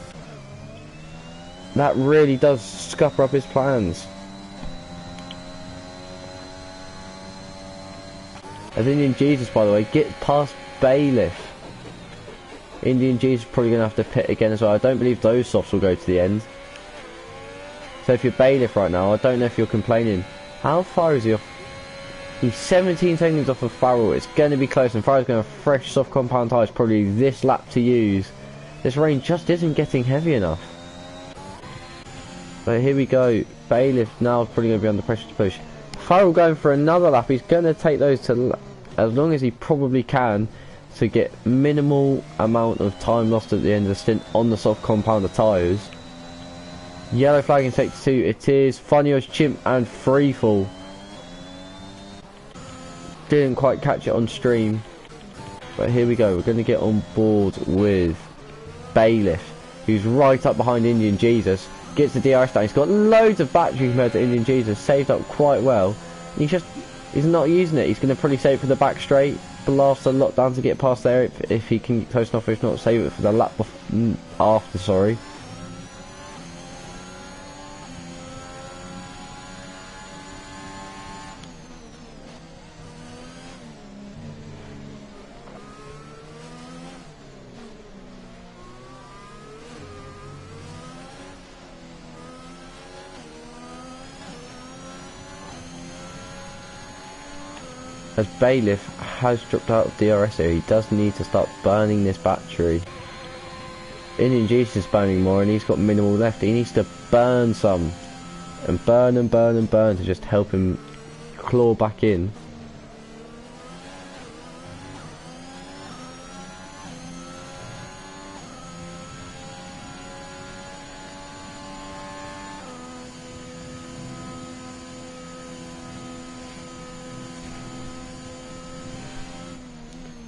that really does scupper up his plans. As Indian Jesus, by the way, get past Bailiff. Indian G's probably going to have to pit again as well. I don't believe those softs will go to the end. So if you're Bailiff right now, I don't know if you're complaining. How far is he off? He's 17 seconds off of Farrell. It's going to be close, and Farrell's going to have fresh soft compound tyres probably this lap to use. This rain just isn't getting heavy enough. But here we go. Bailiff now is probably going to be under pressure to push. Farrell going for another lap. He's going to take those to as long as he probably can to get minimal amount of time lost at the end of the stint on the soft compounder tyres. Yellow flag in sector 2. It is Funnyos, Chimp and Freefall. Didn't quite catch it on stream. But here we go. We're going to get on board with Bailiff, who's right up behind Indian Jesus. Gets the DRS down. He's got loads of battery compared to Indian Jesus. Saved up quite well. He's not using it. He's going to probably save it for the back straight. Blast a lot down to get past there if he can get close enough. If not, save it for the lap after, sorry. As Bailiff has dropped out of DRS here, he does need to start burning this battery. Indian Jesus is burning more and he's got minimal left. He needs to burn some. And burn and burn and burn to just help him claw back in.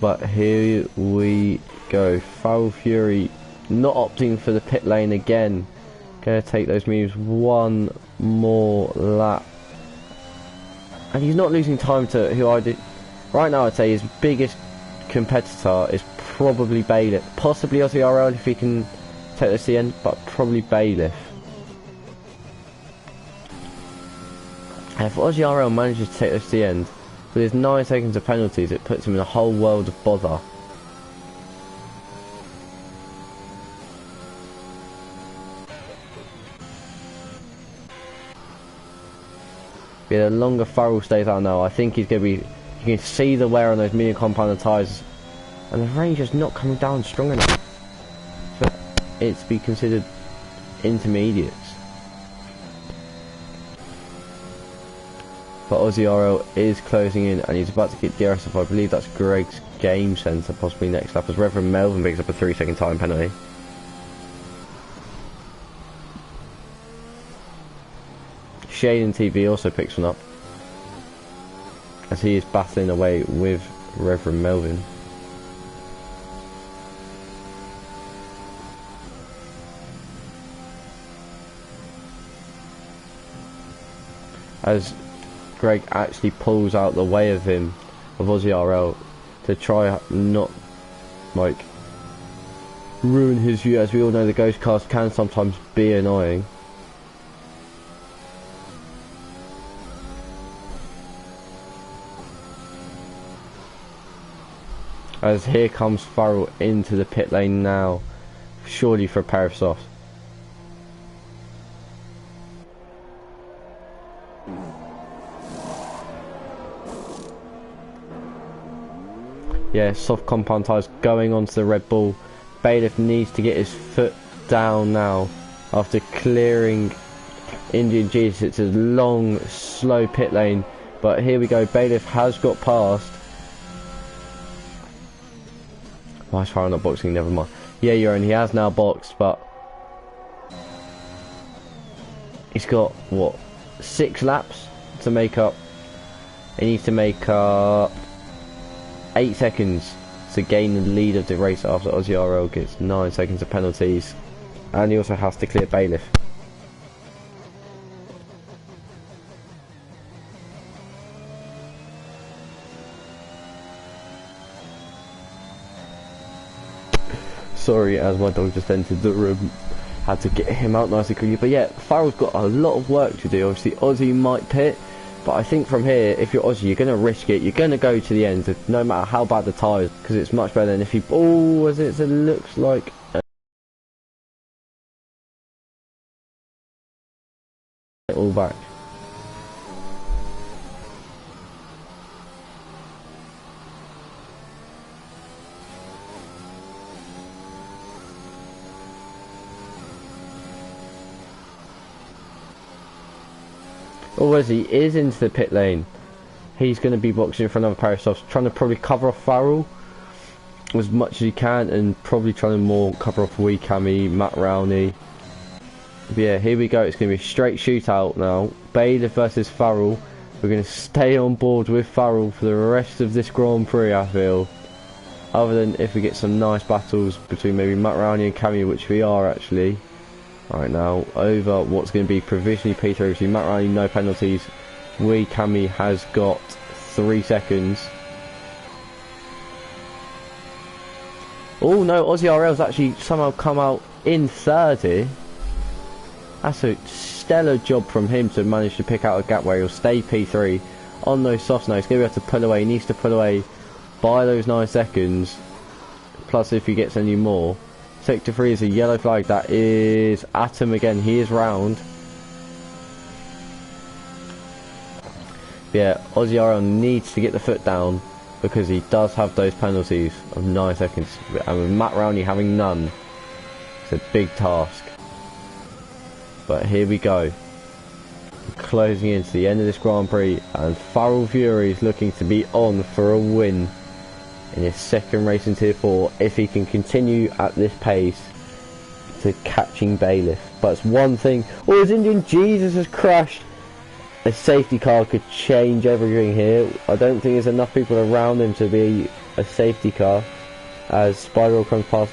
But here we go. Foul Fury not opting for the pit lane again. Going to take those moves one more lap. And he's not losing time to who I did. Right now I'd say his biggest competitor is probably Bailiff. Possibly Aussie RL if he can take this to the end, but probably Bailiff. And if Aussie RL manages to take this to the end, with his 9 seconds of penalties, it puts him in a whole world of bother. Yeah, the longer Farrell stays out now, I think he's going to be... You can see the wear on those medium compounder tyres. And the range is not coming down strong enough for it to be considered intermediates. But Aussie RL is closing in and he's about to get DRS off. I believe that's Greg's game centre, possibly next lap, as Reverend Melvin picks up a 3-second time penalty. Shaden TV also picks one up, as he is battling away with Reverend Melvin. As Greg actually pulls out the way of him, of Aussie RL, to try not like ruin his view. As we all know, the ghost cars can sometimes be annoying. As here comes Farrell into the pit lane now, surely for a pair of softs. Yeah, soft compound tyres going onto the Red Bull. Bailiff needs to get his foot down now after clearing Indian Jesus. It's a long, slow pit lane, but here we go. Bailiff has got past. Why is Farrell not boxing? Never mind. Yeah, you're in. He has now boxed, but he's got what, 6 laps to make up. He needs to make up 8 seconds to gain the lead of the race after Aussie RL gets 9 seconds of penalties, and he also has to clear Bailiff. Sorry, as my dog just entered the room, had to get him out nice and quickly. But yeah, Farrell's got a lot of work to do. Obviously Aussie might pit, But I think from here, if you're Aussie, you're going to risk it. You're going to go to the end, no matter how bad the tyres, because it's much better than if you... Oh, as it looks like... all back. Oh, as he is into the pit lane, he's going to be boxing for another pair of softs, trying to probably cover off Farrell as much as he can, and probably trying to more cover off Wee Cammy, Matt Rowney. But yeah, here we go. It's going to be a straight shootout now. Bailiff versus Farrell. We're going to stay on board with Farrell for the rest of this Grand Prix, I feel. Other than if we get some nice battles between maybe Matt Rowney and Cammy, which we are actually. Right now, over what's going to be provisionally P3. Matt Rowney, no penalties. Wee Cammy has got 3 seconds. Oh no, Aussie RL's actually somehow come out in third here. That's a stellar job from him to manage to pick out a gap where he'll stay P3 on those softs now. He's going to have to pull away. He needs to pull away by those 9 seconds. Plus if he gets any more. Sector 3 is a yellow flag. That is Atom again. He is round. Yeah, Aussie RL needs to get the foot down because he does have those penalties of 9 seconds. And with Matt Rowney having none, it's a big task. But here we go. Closing into the end of this Grand Prix, and Farrell Fury is looking to be on for a win in his second race in Tier 4 if he can continue at this pace to catching Bailiff. But it's one thing. Oh, his Indian Jesus has crashed. A safety car could change everything here. I don't think there's enough people around him to be a safety car as Spiral comes past.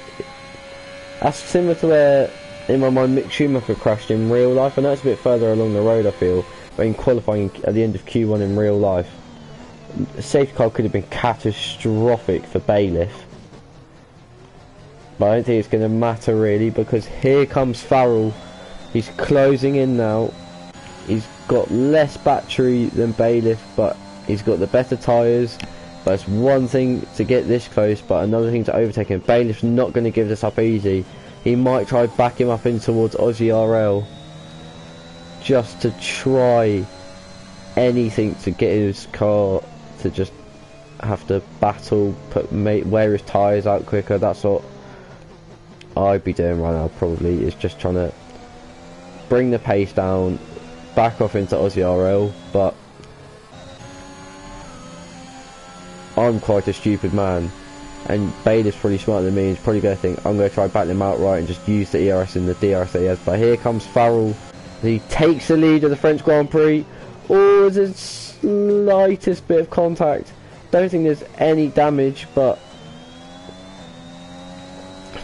That's similar to where in my mind Mick Schumacher crashed in real life. I know it's a bit further along the road I feel, but in qualifying at the end of Q1 in real life, a safety car could have been catastrophic for Bailiff. But I don't think it's going to matter really, because here comes Farrell. He's closing in now. He's got less battery than Bailiff, but he's got the better tyres. But it's one thing to get this close, but another thing to overtake him. Bailiff's not going to give this up easy. He might try back him up in towards Aussie RL just to try anything to get his car to just have to battle, wear his tyres out quicker. That's what I'd be doing right now probably, is just trying to bring the pace down, back off into Aussie RL. But I'm quite a stupid man, and Bailiff's probably smarter than me. He's probably going to think I'm going to try battling him outright and just use the ERS and the DRS that he has. But here comes Farrell. He takes the lead of the French Grand Prix. Oh, there's the slightest bit of contact. Don't think there's any damage, but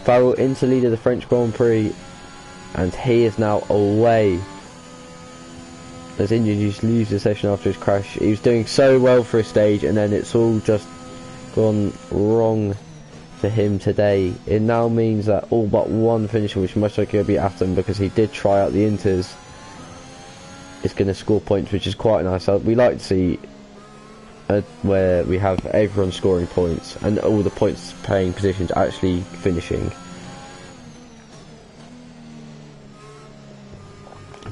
Farrell into lead of the French Grand Prix, and he is now away. As Indian just leaves the session after his crash. He was doing so well for a stage, and then it's all just gone wrong for him today. It now means that all but one finisher, which most likely will be Atom, because he did try out the Inters, is going to score points, which is quite nice. We like to see where we have everyone scoring points and all the points paying positions actually finishing.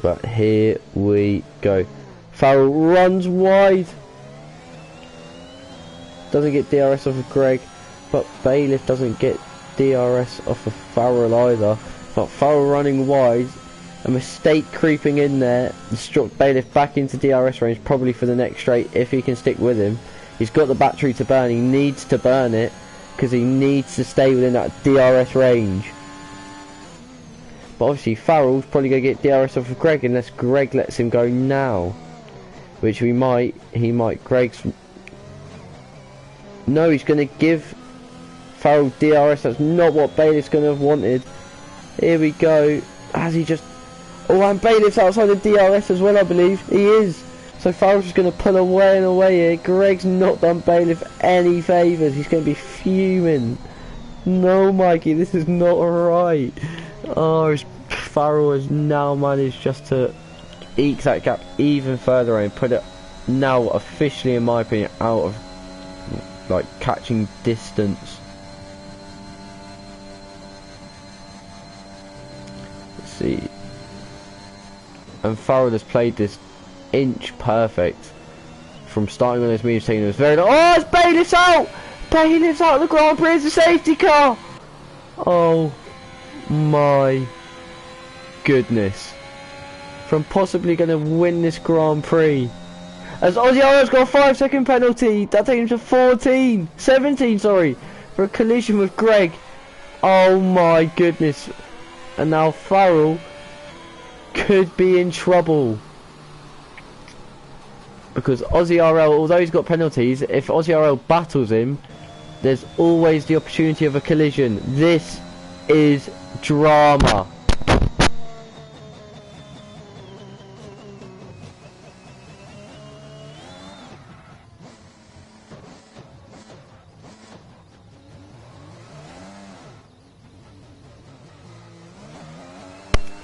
But here we go. Farrell runs wide. Doesn't get DRS off of Greg, but Bailiff doesn't get DRS off of Farrell either. But Farrell running wide, a mistake creeping in there, struck Bailiff back into DRS range, probably for the next straight if he can stick with him. He's got the battery to burn. He needs to burn it because he needs to stay within that DRS range. But obviously Farrell's probably going to get DRS off of Greg unless Greg lets him go now, which he might. Greg's... No, he's going to give Farrell DRS. That's not what Bailiff's going to have wanted. Here we go. Has he just... Oh, and Bailiff's outside the DRS as well, I believe. He is. So Farrell's just going to pull away and away here. Greg's not done Bailiff any favours. He's going to be fuming. No, Mikey, this is not right. Oh, Farrell has now managed just to eke that gap even further and put it now officially, in my opinion, out of like catching distance. Let's see. And Farrell has played this inch perfect from starting on this medium team. It was very. Oh, it's Bailiff's out! Bailiff's out of the Grand Prix. It's a safety car. Oh my goodness! From possibly going to win this Grand Prix. As Ozzy Arrows got a 5-second penalty, that takes him to 17, sorry, for a collision with Greg. Oh my goodness. And now Farrell could be in trouble. Because Ozzy RL, although he's got penalties, if Ozzy RL battles him, there's always the opportunity of a collision. This is drama.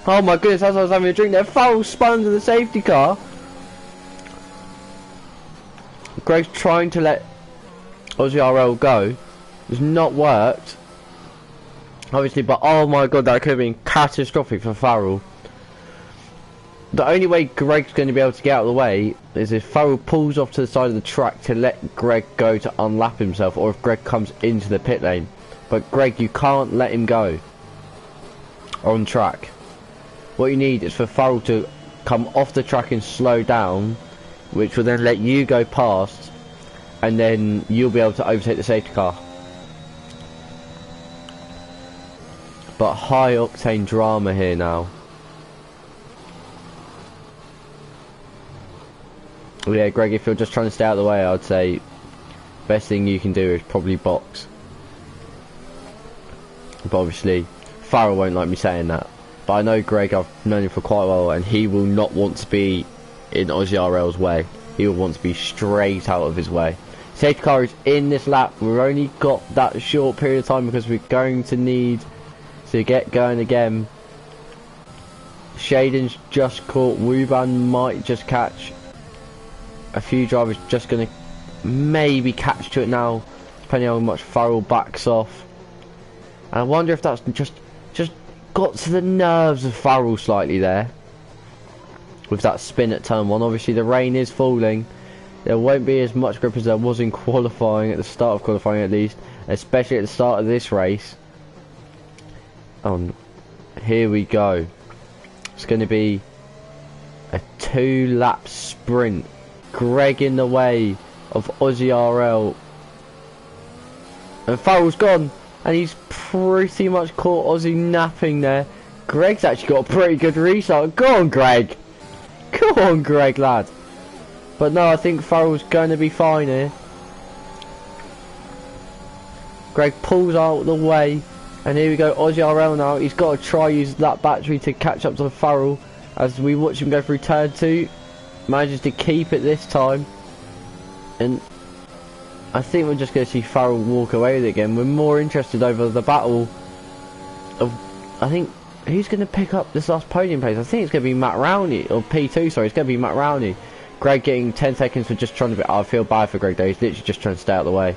Oh my goodness, as I was having a drink there, Farrell spun to the safety car. Greg's trying to let Ozzy RL go. It's not worked. Obviously, but oh my god, that could have been catastrophic for Farrell. The only way Greg's going to be able to get out of the way is if Farrell pulls off to the side of the track to let Greg go to unlap himself, or if Greg comes into the pit lane. But Greg, you can't let him go on track. What you need is for Farrell to come off the track and slow down, which will then let you go past, and then you'll be able to overtake the safety car. But high octane drama here now. Yeah, Greg, if you're just trying to stay out of the way, I'd say best thing you can do is probably box. But obviously, Farrell won't like me saying that. But I know Greg, I've known him for quite a while, and he will not want to be in Ozzy RL's way. He will want to be straight out of his way. Safety car is in this lap. We've only got that short period of time because we're going to need to get going again. Shaden's just caught. Wuban might just catch. A few drivers just going to maybe catch to it now, depending on how much Farrell backs off. And I wonder if that's just got to the nerves of Farrell slightly there with that spin at turn 1. Obviously the rain is falling. There won't be as much grip as there was in qualifying, at the start of qualifying at least, especially at the start of this race. Here we go. It's going to be a 2-lap sprint. Greg in the way of Ozzy RL. And Farrell's gone. And he's pretty much caught Ozzy napping there. Greg's actually got a pretty good restart. Go on, Greg. Go on, Greg, lad. But no, I think Farrell's going to be fine here. Greg pulls out of the way. And here we go, Ozzy RL now. He's got to try use that battery to catch up to Farrell. As we watch him go through turn 2. Manages to keep it this time. And I think we're just going to see Farrell walk away with it again. We're more interested over the battle of, I think, who's going to pick up this last podium place? I think it's going to be Matt Rowney, or P2, sorry, it's going to be Matt Rowney. Greg getting 10 seconds for just trying to be, I feel bad for Greg though, he's literally just trying to stay out of the way.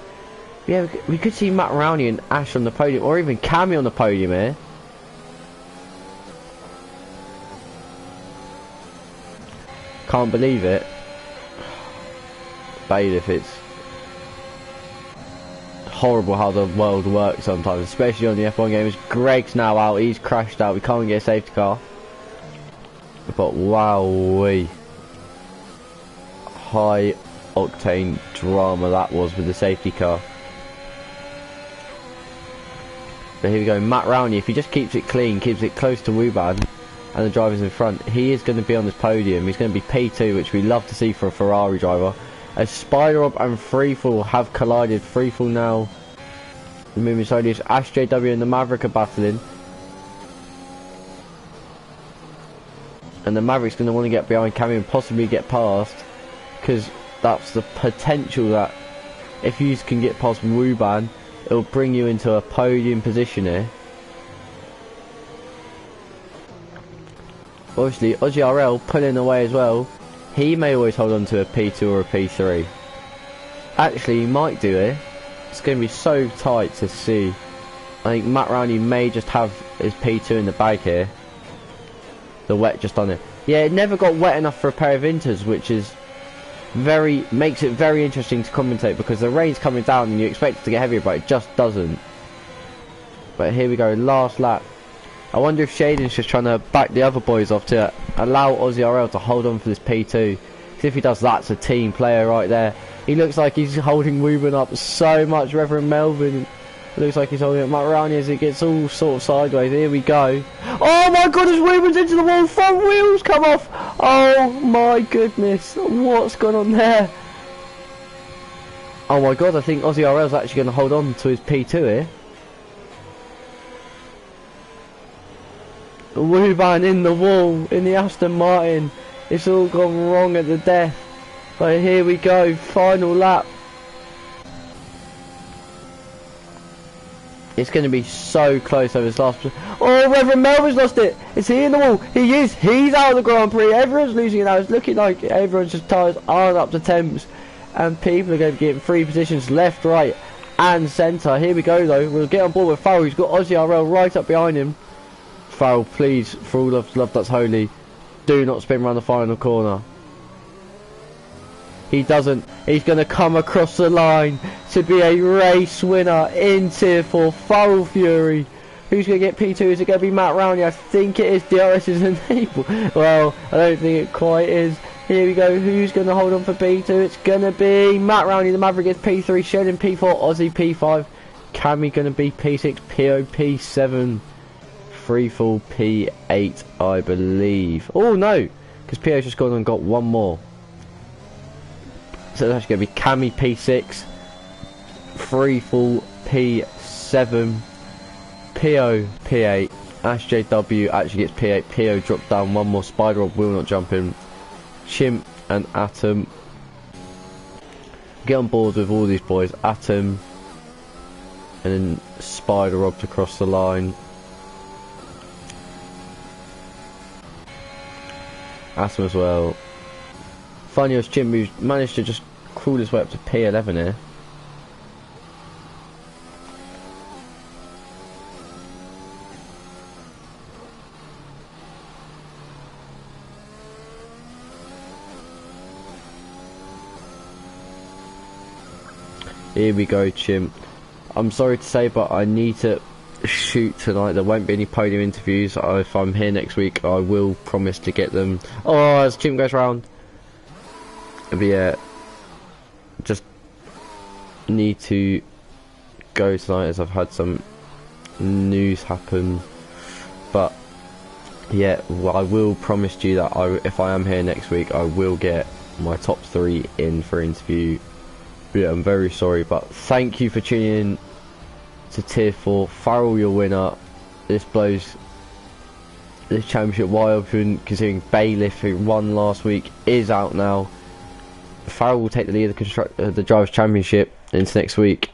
But yeah, we could see Matt Rowney and Ash on the podium, or even Cammy on the podium here. Can't believe it. Bailiff, it's horrible how the world works sometimes, especially on the F1 games. Greg's now out, he's crashed out, we can't get a safety car. But wowee, high octane drama that was with the safety car. But here we go, Matt Rowney, if he just keeps it clean, keeps it close to Wuban and the drivers in front, he is going to be on this podium. He's going to be P2, which we love to see for a Ferrari driver. As Spider Up and Freefall have collided. Freefall now moving slowly. Ash JW and the Maverick are battling. And the Maverick's going to want to get behind Cammy and possibly get past. Because that's the potential that if you can get past Wuban, it'll bring you into a podium position here. Obviously, Ozzy RL pulling away as well. he may always hold on to a P2 or a P3. Actually, he might do it. It's going to be so tight to see. I think Matt Rowney may just have his P2 in the bag here. The wet just on it. Yeah, it never got wet enough for a pair of Inters, which is makes it very interesting to commentate, because the rain's coming down and you expect it to get heavier, but it just doesn't. But here we go, last lap. I wonder if Shaden's just trying to back the other boys off to allow Aussie RL to hold on for this P2. Because if he does, that's a team player right there. He looks like he's holding Ruben up so much. Reverend Melvin looks like he's holding up Matt Rowney as it gets all sort of sideways. Here we go. Oh my goodness, Ruben's into the wall. Front wheels come off. Oh my goodness. What's gone on there? Oh my god, I think Aussie RL's actually going to hold on to his P2 here. Ruben in the wall, in the Aston Martin. It's all gone wrong at the death. But here we go, final lap. It's going to be so close over this last... Oh, Reverend Melvin's lost it. Is he in the wall? He is. He's out of the Grand Prix. Everyone's losing it now. It's looking like everyone's just tyres aren't up to temps. And people are going to get free positions left, right and centre. Here we go though. We'll get on board with Farrell. He's got Aussie RL right up behind him. Farrell, please, for all of love that's holy, do not spin around the final corner. He doesn't. He's going to come across the line to be a race winner in Tier 4. Farrell Fury. Who's going to get P2? Is it going to be Matt Rowney? I think it is. DRS is enabled. Well, I don't think it quite is. Here we go. Who's going to hold on for P2? It's going to be Matt Rowney. The Maverick gets P3. Sheldon P4. Aussie P5. Cammy going to be P6. PO P7. Freefall P8, I believe. Oh no, because PO's just gone and got one more. So that's going to be Cammy P6, Freefall P7, PO P8, Ash JW actually gets P8, PO dropped down one more, Spider Rob will not jump in, Chimp and Atom. Get on board with all these boys, Atom, and then Spider Rob to cross the line. Atom as well. Funny as Jim, who's managed to just crawl his way up to P11 here. Here we go, Chimp. I'm sorry to say, but I need to shoot tonight. There won't be any podium interviews. If I'm here next week, I will promise to get them. Oh, as Chimp goes round. But yeah, just need to go tonight as I've had some news happen. But yeah, well, I will promise you that if I am here next week, I will get my top 3 in for interview. But yeah, I'm very sorry, but thank you for tuning in to Tier 4. Farrell, your winner. This blows this championship wide open, considering Bailiff, who won last week, is out now. Farrell will take the lead of the Drivers' Championship into next week.